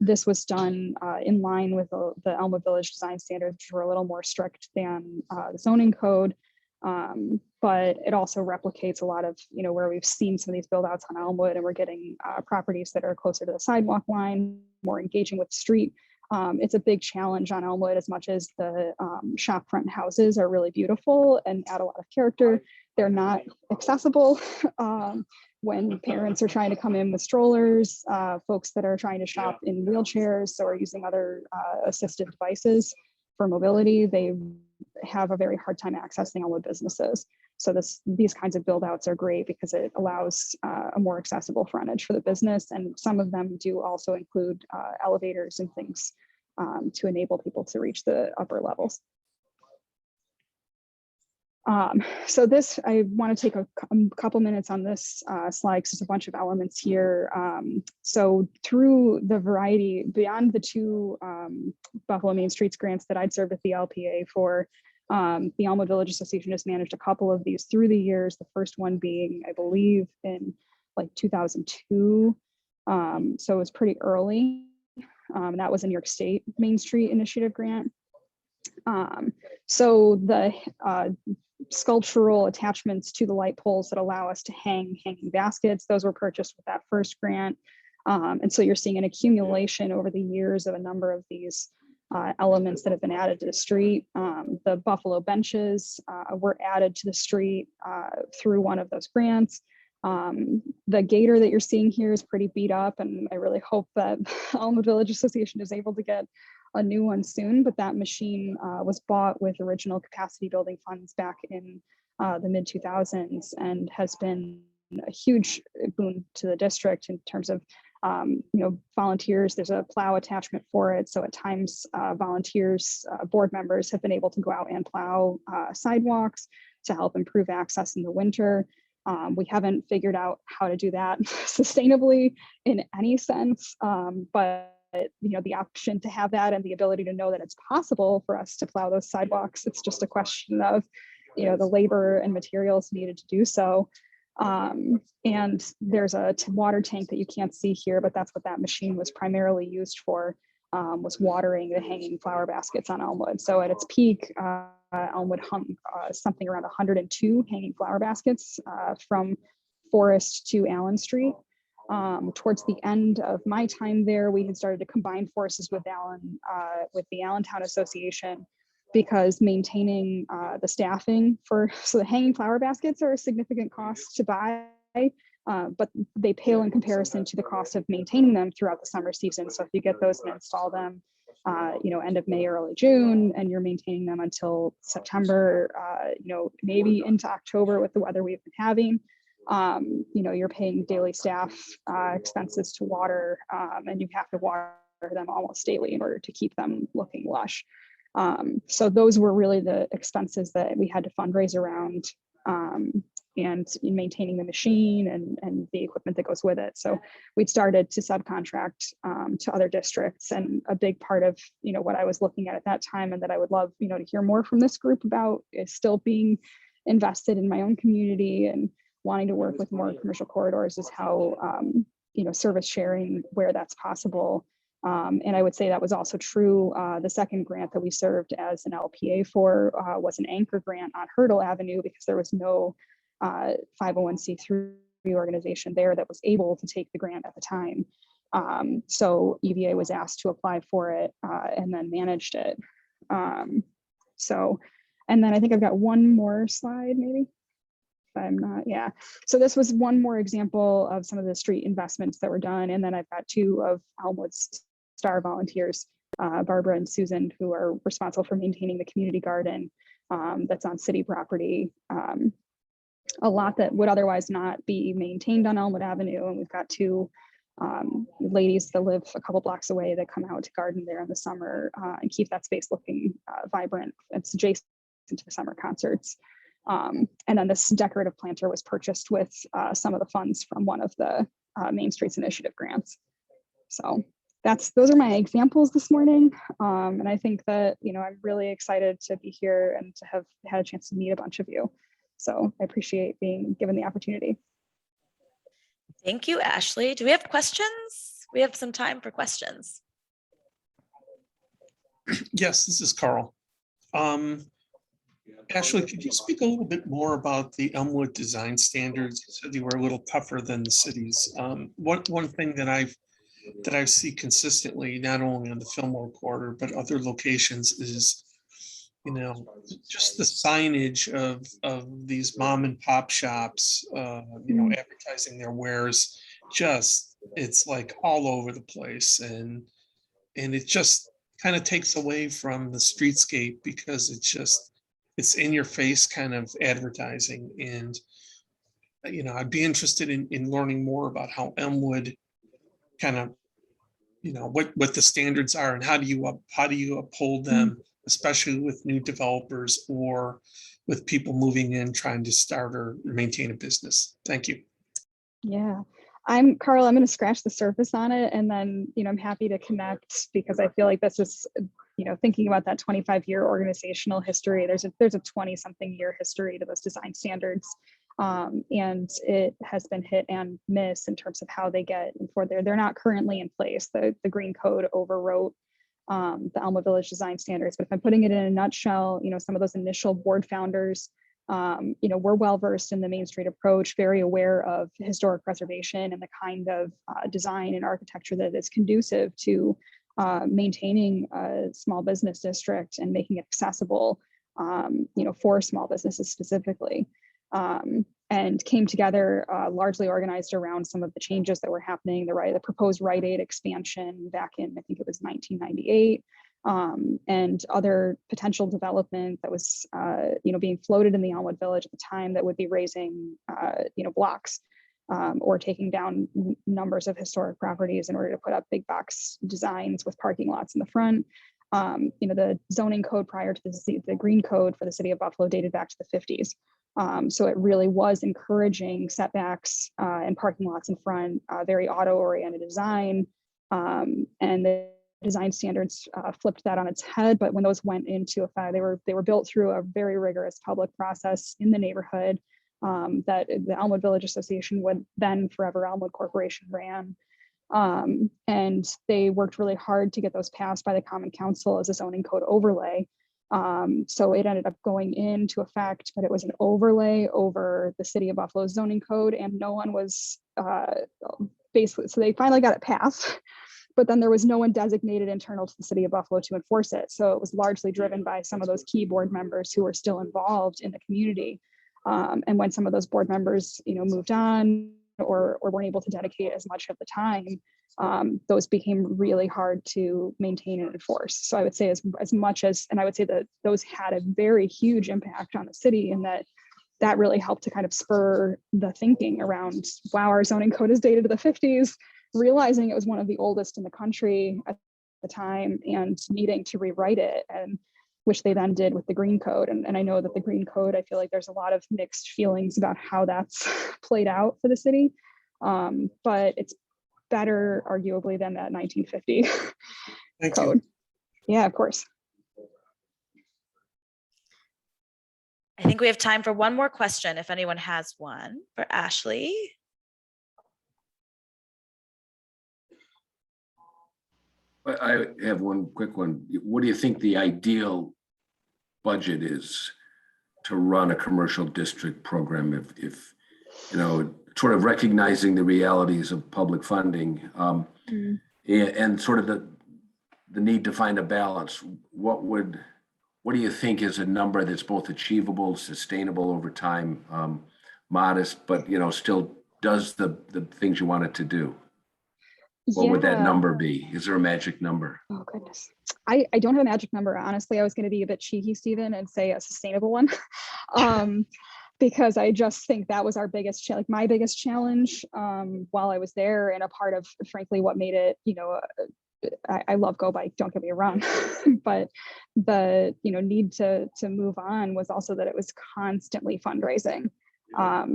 This was done in line with the Elmwood Village design standards, which were a little more strict than the zoning code, but it also replicates a lot of, where we've seen some of these build outs on Elmwood, and we're getting properties that are closer to the sidewalk line, more engaging with the street. It's a big challenge on Elmwood, as much as the shop front houses are really beautiful and add a lot of character. They're not accessible. When parents are trying to come in with strollers, folks that are trying to shop in wheelchairs or using other assistive devices for mobility, they have a very hard time accessing Elmwood businesses. So these kinds of build outs are great because it allows a more accessible frontage for the business. And some of them do also include elevators and things to enable people to reach the upper levels. So this, I want to take a couple minutes on this slide because there's a bunch of elements here. So through the variety, beyond the two Buffalo Main Streets grants that I'd served at the LPA for, the Elmwood Village Association has managed a couple of these through the years. The first one being, I believe, in like 2002. So it was pretty early. That was a New York State Main Street Initiative grant. So the sculptural attachments to the light poles that allow us to hang hanging baskets, those were purchased with that first grant. And so you're seeing an accumulation over the years of a number of these elements that have been added to the street. The Buffalo benches were added to the street through one of those grants. The gator that you're seeing here is pretty beat up, and I really hope that Elmwood Village Association is able to get a new one soon, but that machine was bought with original capacity building funds back in the mid 2000s and has been a huge boon to the district in terms of volunteers. There's a plow attachment for it, so at times volunteers, board members have been able to go out and plow sidewalks to help improve access in the winter. We haven't figured out how to do that sustainably in any sense, but the option to have that and the ability to know that it's possible for us to plow those sidewalks, it's just a question of the labor and materials needed to do so. And there's a water tank that you can't see here, but that's what that machine was primarily used for, was watering the hanging flower baskets on Elmwood. So at its peak, Elmwood hung something around 102 hanging flower baskets from Forest to Allen Street. Towards the end of my time there, we had started to combine forces with the Allentown Association, because maintaining the staffing so the hanging flower baskets are a significant cost to buy, but they pale in comparison to the cost of maintaining them throughout the summer season. So if you get those and install them, end of May, early June, and you're maintaining them until September, maybe into October with the weather we've been having, you're paying daily staff expenses to water, and you have to water them almost daily in order to keep them looking lush. So those were really the expenses that we had to fundraise around. and maintaining the machine and the equipment that goes with it. So we'd started to subcontract to other districts, and a big part of what I was looking at that time, and that I would love to hear more from this group about, is still being invested in my own community and wanting to work with more commercial corridors, is how service sharing where that's possible. And I would say that was also true. The second grant that we served as an LPA for was an anchor grant on Hurdle Avenue, because there was no 501c3 organization there that was able to take the grant at the time. So EVA was asked to apply for it and then managed it. And then I think I've got one more slide, maybe. If I'm not, yeah. So this was one more example of some of the street investments that were done. And then I've got two of Elmwood's star volunteers, Barbara and Susan, who are responsible for maintaining the community garden that's on city property. A lot that would otherwise not be maintained on Elmwood Avenue. And we've got two ladies that live a couple blocks away that come out to garden there in the summer and keep that space looking vibrant. It's adjacent to the summer concerts. And then this decorative planter was purchased with some of the funds from one of the Main Streets Initiative grants. So those are my examples this morning. And I think that, I'm really excited to be here and to have had a chance to meet a bunch of you. So I appreciate being given the opportunity. Thank you, Ashley. Do we have questions? We have some time for questions. Yes, this is Carl. Ashley, could you speak a little bit more about the Elmwood design standards? You said they were a little tougher than the cities. One thing that I see consistently, not only on the Fillmore corridor, but other locations, is just the signage of these mom and pop shops, advertising their wares. It's like all over the place, and it just kind of takes away from the streetscape, because it's in your face kind of advertising. And I'd be interested in learning more about how Elmwood kind of what the standards are, and how do you uphold them, especially with new developers or with people moving in trying to start or maintain a business. Thank you. Yeah, Carl, I'm going to scratch the surface on it, and then, I'm happy to connect, because I feel like this is, thinking about that 25-year organizational history, there's a 20-something year history to those design standards. And it has been hit and miss in terms of how they get enforced. They're not currently in place. The Green Code overwrote the Elmwood Village design standards. But if I'm putting it in a nutshell, some of those initial board founders, we're well versed in the Main Street approach, very aware of historic preservation and the kind of design and architecture that is conducive to maintaining a small business district and making it accessible, for small businesses specifically. And came together largely organized around some of the changes that were happening, the proposed Rite Aid expansion back in, I think it was 1998, and other potential development that was, being floated in the Elmwood Village at the time that would be raising, blocks or taking down numbers of historic properties in order to put up big box designs with parking lots in the front. The zoning code prior to the Green Code for the city of Buffalo dated back to the 50s. So it really was encouraging setbacks and parking lots in front, very auto-oriented design. And the design standards flipped that on its head. But when those went into effect, they were built through a very rigorous public process in the neighborhood that the Elmwood Village Association, would then Forever Elmwood Corporation, ran. And they worked really hard to get those passed by the Common Council as a zoning code overlay. So it ended up going into effect, but it was an overlay over the city of Buffalo's zoning code, and no one was basically, so they finally got it passed, but then there was no one designated internal to the city of Buffalo to enforce it. So it was largely driven by some of those key board members who were still involved in the community. And when some of those board members, moved on or weren't able to dedicate as much of the time, those became really hard to maintain and enforce. So I would say as much as, and I would say that those had a very huge impact on the city, and that really helped to kind of spur the thinking around, wow, our zoning code is dated to the 50s, realizing it was one of the oldest in the country at the time and needing to rewrite it. And which they then did with the green code. And I know that the green code, I feel like there's a lot of mixed feelings about how that's played out for the city. But it's better arguably than that 1950 Thank code. you. Yeah, of course. I think we have time for one more question if anyone has one for Ashley. I have one quick one. What do you think the ideal budget is to run a commercial district program if you know, sort of recognizing the realities of public funding and sort of the need to find a balance? What do you think is a number that's both achievable, sustainable over time, modest, but you know, still does the things you want it to do? What would that number be? Is there a magic number? Oh goodness. I don't have a magic number. Honestly, I was going to be a bit cheeky, Stephen, and say a sustainable one. Because I just think that was our biggest challenge, like my biggest challenge while I was there, and a part of, frankly, what made it, you know, I love Go Bike, don't get me wrong, but the, you know, need to move on was also that it was constantly fundraising.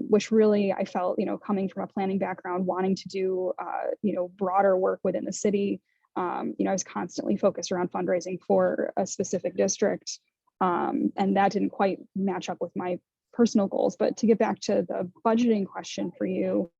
Which really I felt, you know, coming from a planning background, wanting to do, you know, broader work within the city, you know, I was constantly focused around fundraising for a specific district. And that didn't quite match up with my personal goals. But to get back to the budgeting question for you,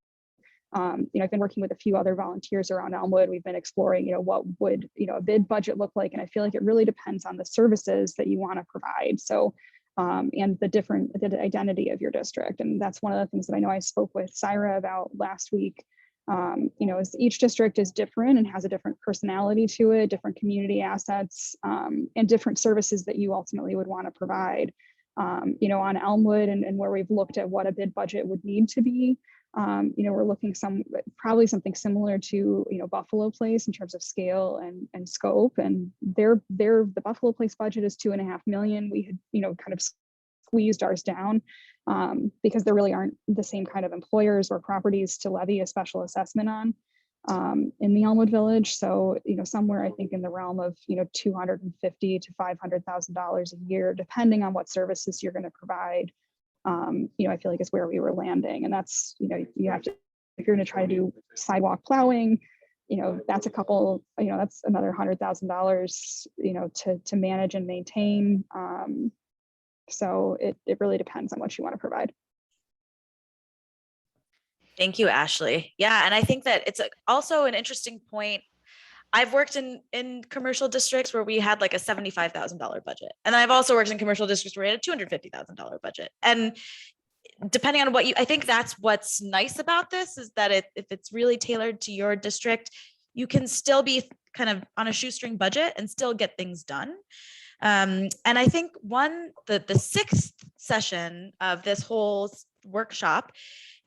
you know, I've been working with a few other volunteers around Elmwood. We've been exploring, you know, what would, you know, a bid budget look like? And I feel like it really depends on the services that you want to provide. So and the identity of your district. And that's one of the things that I know I spoke with Syra about last week. You know, is each district is different and has a different personality to it, different community assets, and different services that you ultimately would want to provide. You know, on Elmwood and where we've looked at what a bid budget would need to be, you know, we're looking probably something similar to, you know, Buffalo Place in terms of scale and scope. And the Buffalo Place budget is $2.5 million. We had, you know, kind of squeezed ours down because there really aren't the same kind of employers or properties to levy a special assessment on in the Elmwood Village. So, you know, somewhere I think in the realm of, you know, $250,000 to $500,000 a year, depending on what services you're going to provide. You know, I feel like is where we were landing. And that's, you know, you have to, if you're going to try to do sidewalk plowing, you know, that's a couple, you know, that's another $100,000, you know, to manage and maintain. So it really depends on what you want to provide. Thank you, Ashley. Yeah, and I think that it's also an interesting point. I've worked in commercial districts where we had like a $75,000 budget. And I've also worked in commercial districts where we had a $250,000 budget. And depending on I think that's what's nice about this is that if it's really tailored to your district, you can still be kind of on a shoestring budget and still get things done. And I think the sixth session of this whole workshop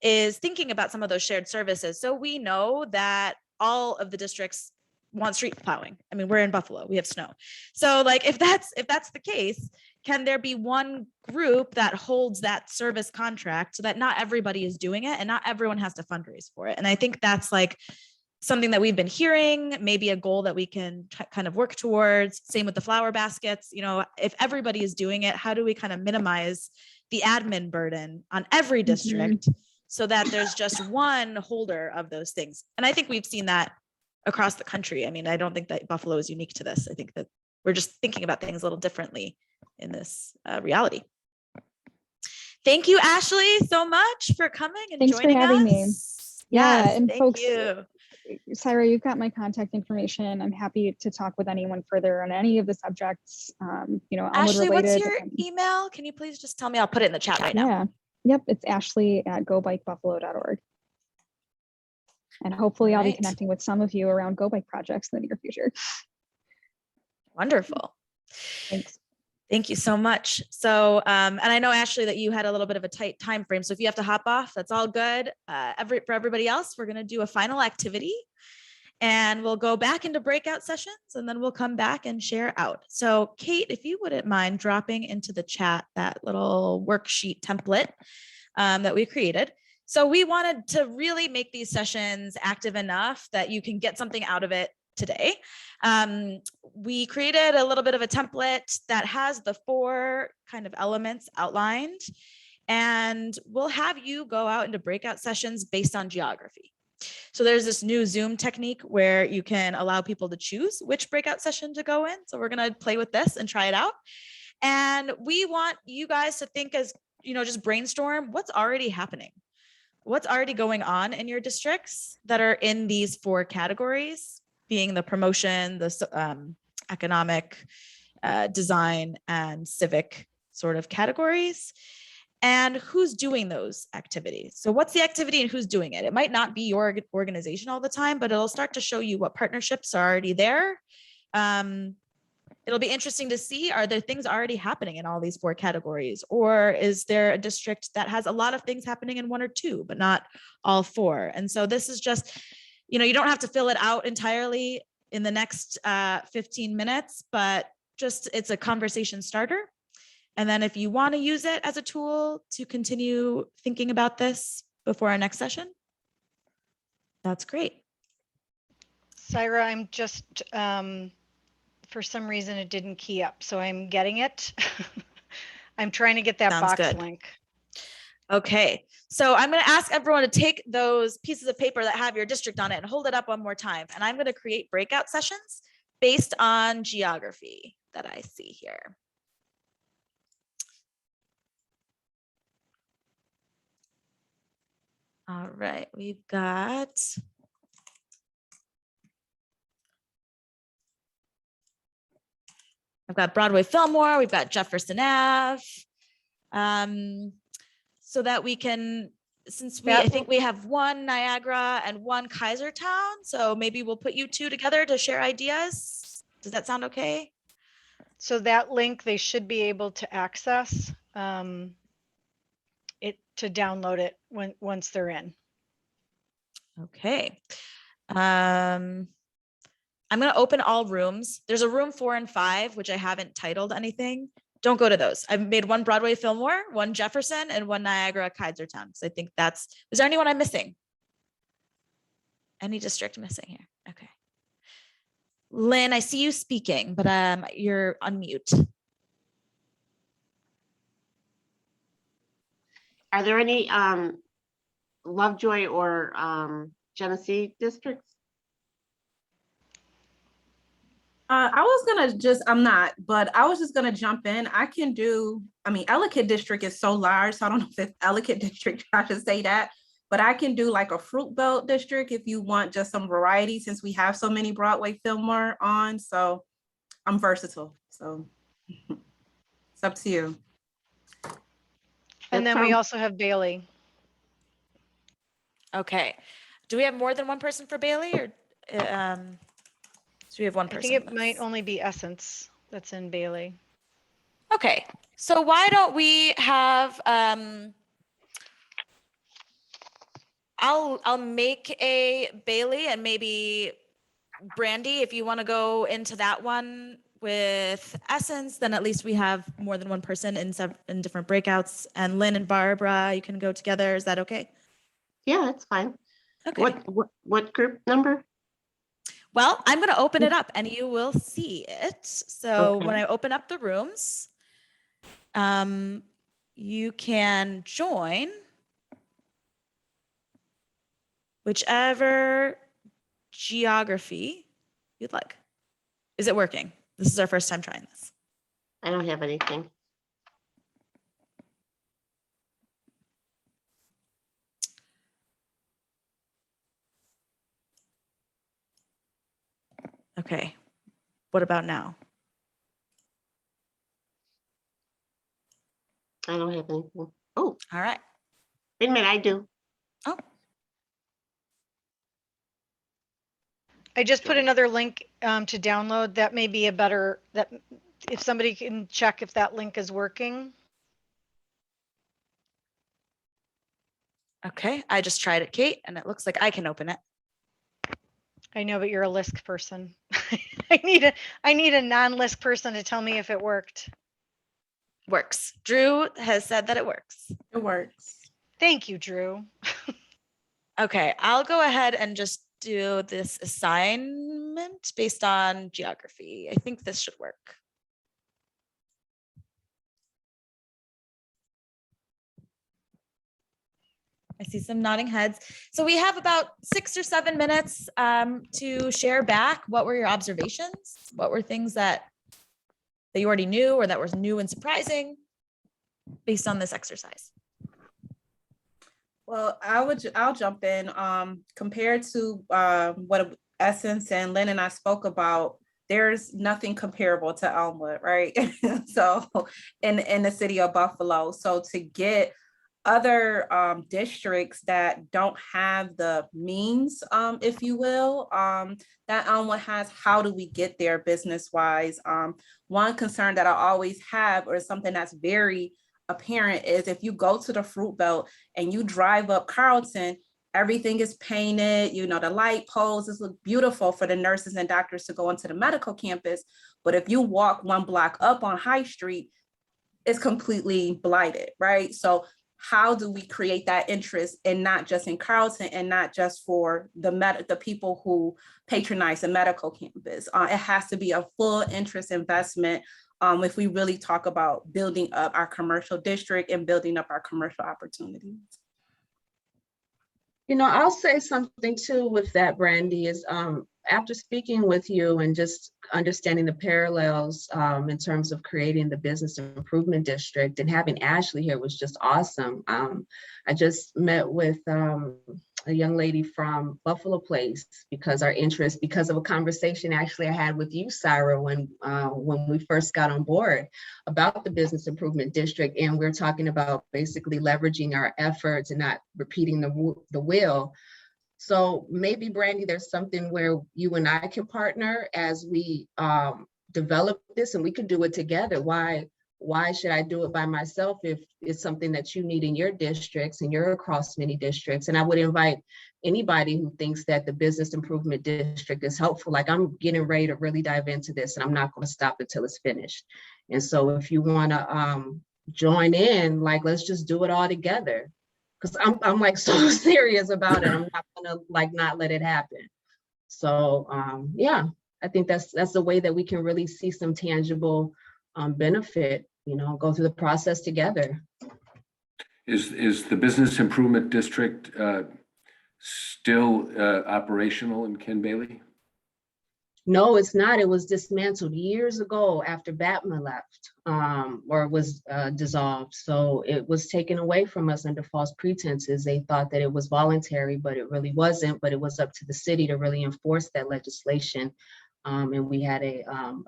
is thinking about some of those shared services. So we know that all of the districts want street plowing. I mean, we're in Buffalo, we have snow. So like, if that's the case, can there be one group that holds that service contract so that not everybody is doing it and not everyone has to fundraise for it? And I think that's like something that we've been hearing, maybe a goal that we can kind of work towards. Same with the flower baskets. You know, if everybody is doing it, how do we kind of minimize the admin burden on every district so that there's just one holder of those things? And I think we've seen that across the country. I mean, I don't think that Buffalo is unique to this. I think that we're just thinking about things a little differently in this reality. Thank you, Ashley, so much for coming and Thanks joining for having us. me. Yeah, Yes, and thank folks, you. Syra, you've got my contact information. I'm happy to talk with anyone further on any of the subjects, you know, Elmwood Ashley, what's related. your email? Can you please just tell me? I'll put it in the chat right now. Yeah, yep, it's ashley@gobikebuffalo.org. And hopefully I'll be Right. connecting with some of you around Go Bike projects in the near future. Wonderful. Thanks. Thank you so much. So, and I know, Ashley, that you had a little bit of a tight time frame. So if you have to hop off, that's all good. For everybody else, we're going to do a final activity and we'll go back into breakout sessions and then we'll come back and share out. So Kate, if you wouldn't mind dropping into the chat that little worksheet template that we created. So we wanted to really make these sessions active enough that you can get something out of it today. We created a little bit of a template that has the 4 kind of elements outlined, and we'll have you go out into breakout sessions based on geography. So there's this new Zoom technique where you can allow people to choose which breakout session to go in. So we're going to play with this and try it out. And we want you guys to think as, just brainstorm what's already happening. What's already going on in your districts that are in these 4 categories, being the promotion, the economic, design, and civic sort of categories, and who's doing those activities. So what's the activity and who's doing it? It might not be your organization all the time, but it'll start to show you what partnerships are already there. It'll be interesting to see, are there things already happening in all these 4 categories? Or is there a district that has a lot of things happening in 1 or 2, but not all 4? And so this is just, you don't have to fill it out entirely in the next 15 minutes, but just it's a conversation starter. And then if you want to use it as a tool to continue thinking about this before our next session, that's great. Syra, I'm just, for some reason it didn't key up, so I'm getting it. I'm trying to get that Sounds box good. link. Okay, so I'm going to ask everyone to take those pieces of paper that have your district on it and hold it up one more time. And I'm going to create breakout sessions based on geography that I see here. All right, we've got I've got Broadway Fillmore, we've got Jefferson Ave. So that we can, since I think we have 1 Niagara and 1 Kaisertown, so maybe we'll put you 2 together to share ideas. Does that sound okay? So that link they should be able to access it to download it once they're in. Okay. I'm going to open all rooms. There's a room 4 and 5, which I haven't titled anything. Don't go to those. I've made 1 Broadway Fillmore, 1 Jefferson, and 1 Niagara Kaisertown. So I think is there anyone I'm missing? Any district missing here? Okay. Lynn, I see you speaking, but you're on mute. Are there any Lovejoy or Genesee districts? I was gonna I'm not, but I was just gonna jump in. I can do, Ellicott district is so large, so I don't know if it's Ellicott district, I should say that, but I can do like a fruit belt district if you want just some variety, since we have so many Broadway Fillmore on, so I'm versatile, so it's up to you. And then we also have Bailey. Okay. Do we have more than 1 person for Bailey, or so we have 1 person? I think it might only be Essence that's in Bailey. Okay, so why don't we have I'll make a Bailey, and maybe Brandy, if you want to go into that one with Essence, then at least we have more than 1 person in different breakouts. And Lynn and Barbara, you can go together. Is that okay? Yeah, that's fine. Okay. What group number? Well, I'm going to open it up and you will see it. So Okay. when I open up the rooms, you can join whichever geography you'd like. Is it working? This is our first time trying this. I don't have anything. Okay. What about now? I don't have anything. Oh, All right. wait a minute, I do. Oh, I just put another link to download. That may be a better, that if somebody can check if that link is working. okay. I just tried it, Kate, and it looks like I can open it. I know, but you're a LISC person. I need a non-LISC person to tell me if it worked. Works. Drew has said that it works. It works. Thank you, Drew. Okay, I'll go ahead and just do this assignment based on geography. I think this should work. I see some nodding heads. So we have about 6 or 7 minutes to share back. What were your observations? What were things that you already knew or that was new and surprising based on this exercise? Well, I'll jump in. Compared to what Essence and Lynn and I spoke about, there's nothing comparable to Elmwood, right? So in the city of Buffalo. So to get other districts that don't have the means, if you will, that Elmwood has, how do we get there business wise? One concern that I always have, or something that's very apparent, is if you go to the Fruit Belt and you drive up Carlton, everything is painted, you know, the light poles, this look beautiful for the nurses and doctors to go into the medical campus. But if you walk 1 block up on High Street, it's completely blighted, right? So how do we create that interest, and not just in Carlton and not just for the people who patronize the medical campus? It has to be a full interest investment if we really talk about building up our commercial district and building up our commercial opportunities. You know, I'll say something too with that, Brandy, is after speaking with you and just understanding the parallels in terms of creating the business improvement district, and having Ashley here was just awesome. I just met with a young lady from Buffalo Place because of a conversation actually I had with you, Syra, when we first got on board about the business improvement district, and we're talking about basically leveraging our efforts and not repeating the wheel. So maybe, Brandy, there's something where you and I can partner as we develop this, and we could do it together. Why should I do it by myself if it's something that you need in your districts and you're across many districts? And I would invite anybody who thinks that the business improvement district is helpful. Like, I'm getting ready to really dive into this, and I'm not going to stop until it's finished. And so if you want to join in, like, let's just do it all together. Because I'm like so serious about it. I'm not gonna like not let it happen. So yeah, I think that's the way that we can really see some tangible benefit, you know, go through the process together. Is the business improvement district still operational in Ken Bailey? No, it's not. It was dismantled years ago after BATMA left, or was dissolved. So it was taken away from us under false pretenses. They thought that it was voluntary, but it really wasn't. But it was up to the city to really enforce that legislation. And we had a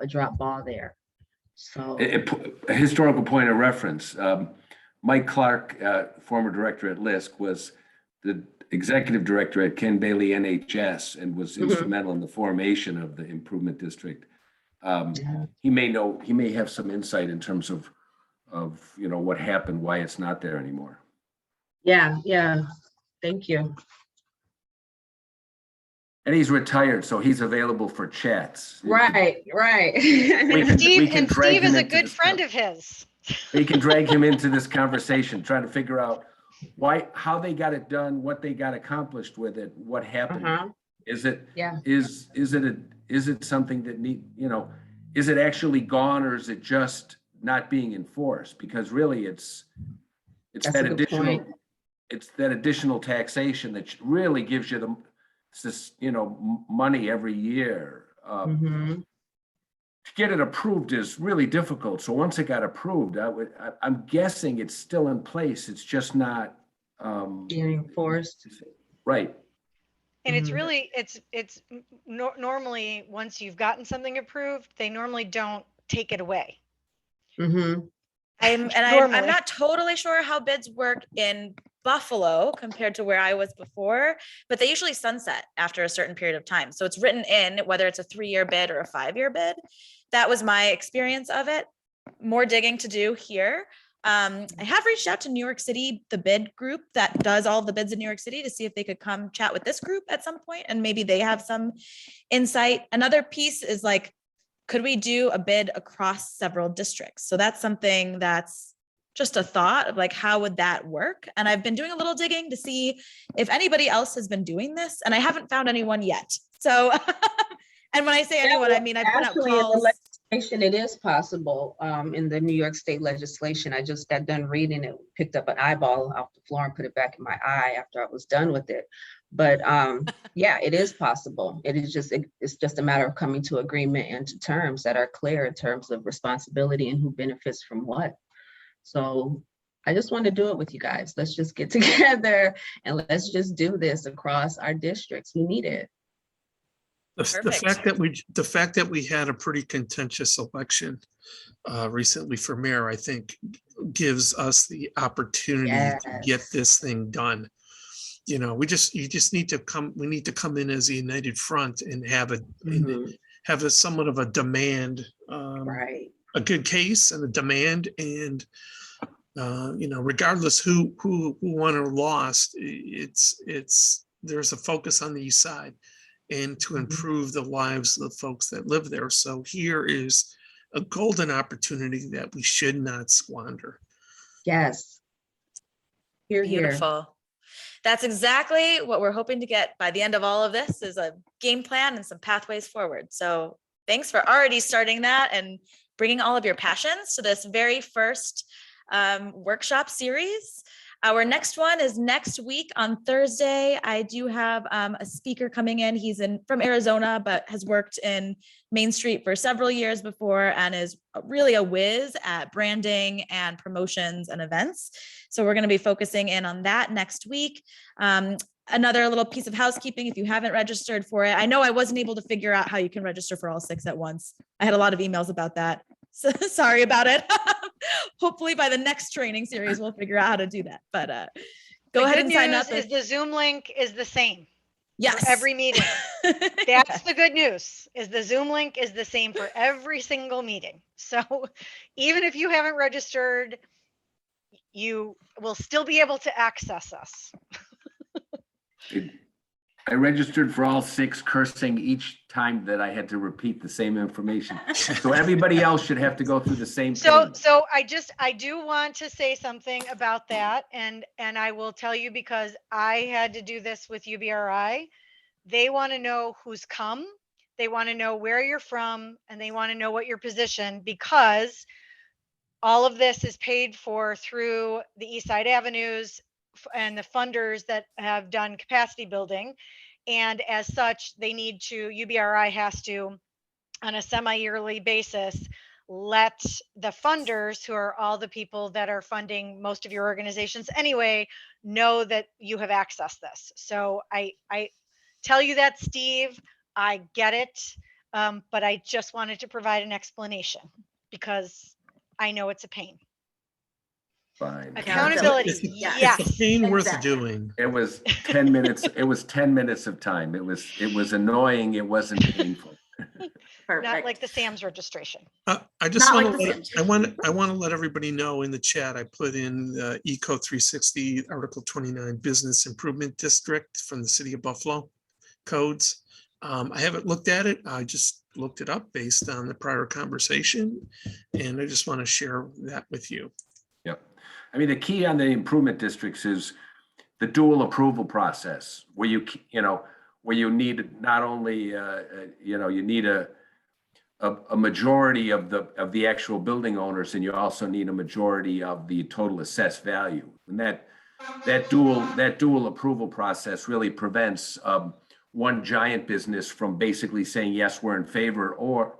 drop ball there. So A historical point of reference. Mike Clark, former director at LISC, was the executive director at Ken Bailey NHS and was instrumental in the formation of the improvement district. He may have some insight in terms of you know what happened, why it's not there anymore. yeah, thank you. And he's retired, so he's available for chats. Right. And Steve is a into good this friend of his. We can drag him into this conversation, trying to figure out how they got it done, what they got accomplished with it, what happened. Is it something that is it actually gone, or is it just not being enforced? Because really it's that additional taxation that really gives you this money every year. To get it approved is really difficult. So once it got approved, I'm guessing it's still in place. It's just not being enforced. Right. And it's really, normally once you've gotten something approved, they normally don't take it away. I'm not totally sure how bids work in Buffalo compared to where I was before, but they usually sunset after a certain period of time. So it's written in whether it's a 3-year bid or a 5-year bid. That was my experience of it. More digging to do here. I have reached out to New York City, the bid group that does all the bids in New York City, to see if they could come chat with this group at some point, and maybe they have some insight. Another piece is like, could we do a bid across several districts? So that's something that's just a thought of like, how would that work? And I've been doing a little digging to see if anybody else has been doing this, and I haven't found anyone yet. So, and when I say anyone, I mean, I put out Actually, in the calls. legislation, it is possible, in the New York State legislation. I just got done reading it, picked up an eyeball off the floor and put it back in my eye after I was done with it. But yeah, it is possible. It's just a matter of coming to agreement and to terms that are clear in terms of responsibility and who benefits from what. So I just want to do it with you guys. Let's just get together and let's just do this across our districts. We need it. The Perfect. fact that we had a pretty contentious election recently for mayor, I think gives us the opportunity to get Yes. this thing done. You know, we need to come in as a united front and have Mhm. a somewhat of a demand, Right. a good case and a demand, and you know, regardless who won or lost, there's a focus on the east side and to improve the lives of the folks that live there. So here is a golden opportunity that we should not squander. Yes. Here, here. Beautiful. That's exactly what we're hoping to get by the end of all of this, is a game plan and some pathways forward. So thanks for already starting that and bringing all of your passions to this very first workshop series. Our next one is next week on Thursday. I do have a speaker coming in. He's from Arizona, but has worked in Main Street for several years before and is really a whiz at branding and promotions and events. So we're going to be focusing in on that next week. Another little piece of housekeeping, if you haven't registered for it, I know I wasn't able to figure out how you can register for all 6 at once. I had a lot of emails about that. So sorry about it. Hopefully by the next training series, we'll figure out how to do that. But go ahead and sign up. Is the Zoom link is the same. Yes. For every meeting. That's the good news, is the Zoom link is the same for every single meeting. So even if you haven't registered, you will still be able to access us. I registered for all 6, cursing each time that I had to repeat the same information. So everybody else should have to go through the same thing. So I do want to say something about that, and I will tell you, because I had to do this with UBRI. They want to know who's come, they want to know where you're from, and they want to know what your position, because all of this is paid for through the East Side Avenues and the funders that have done capacity building. And as such, UBRI has to, on a semi-yearly basis, let the funders, who are all the people that are funding most of your organizations anyway, know that you have accessed this. So I tell you that, Steve, I get it, but I just wanted to provide an explanation because I know it's a pain. Fine. Accountability, It's yes. a pain worth exactly. doing. It was 10 minutes. It was 10 minutes of time. It was annoying. It wasn't painful. Not Perfect. like the SAM's registration. I just Not want like to the let, Sims. I want to let everybody know in the chat, I put in the Eco 360 Article 29 Business Improvement District from the City of Buffalo codes. I haven't looked at it. I just looked it up based on the prior conversation, and I just want to share that with you. Yep. I mean, the key on the improvement districts is the dual approval process, where where you need not only, you need a majority of the actual building owners, and you also need a majority of the total assessed value. And that dual approval process really prevents one giant business from basically saying, yes, we're in favor, or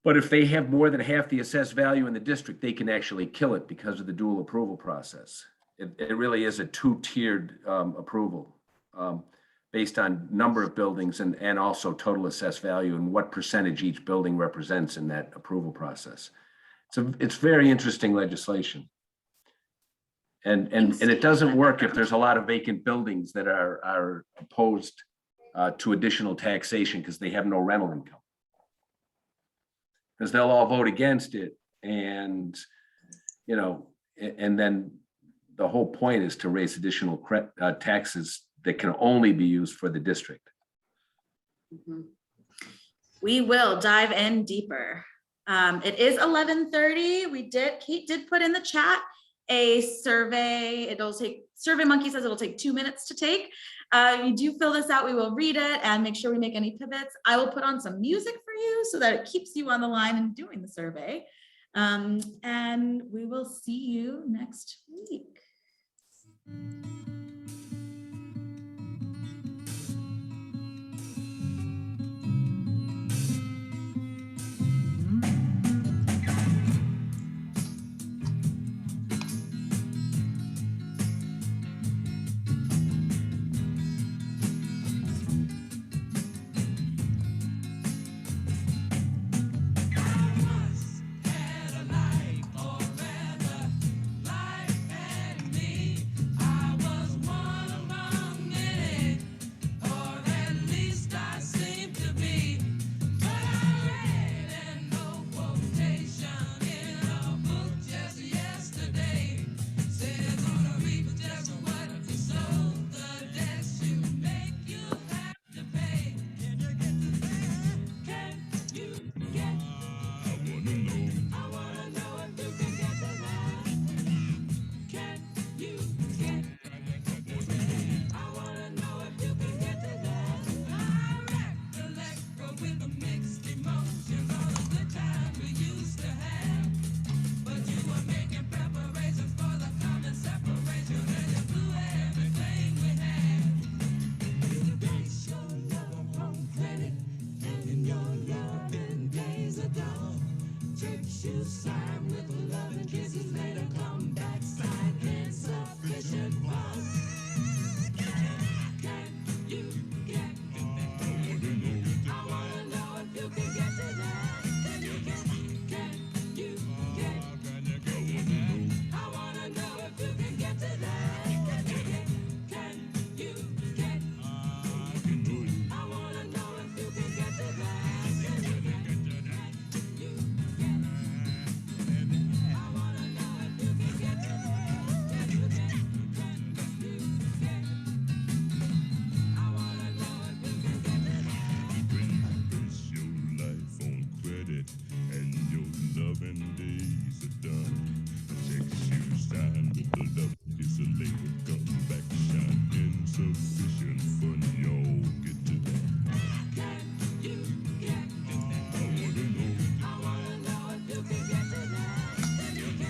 but if they have more than half the assessed value in the district, they can actually kill it because of the dual approval process. It really is a 2-tiered approval based on number of buildings and also total assessed value and what percentage each building represents in that approval process. It's very interesting legislation. And it doesn't work if there's a lot of vacant buildings that are opposed to additional taxation because they have no rental income. Because they'll all vote against it, and and then the whole point is to raise additional taxes that can only be used for the district. We will dive in deeper. It is 11:30. Kate did put in the chat a survey. SurveyMonkey says it'll take 2 minutes to take. You do fill this out, we will read it and make sure we make any pivots. I will put on some music for you so that it keeps you on the line and doing the survey. And we will see you next week.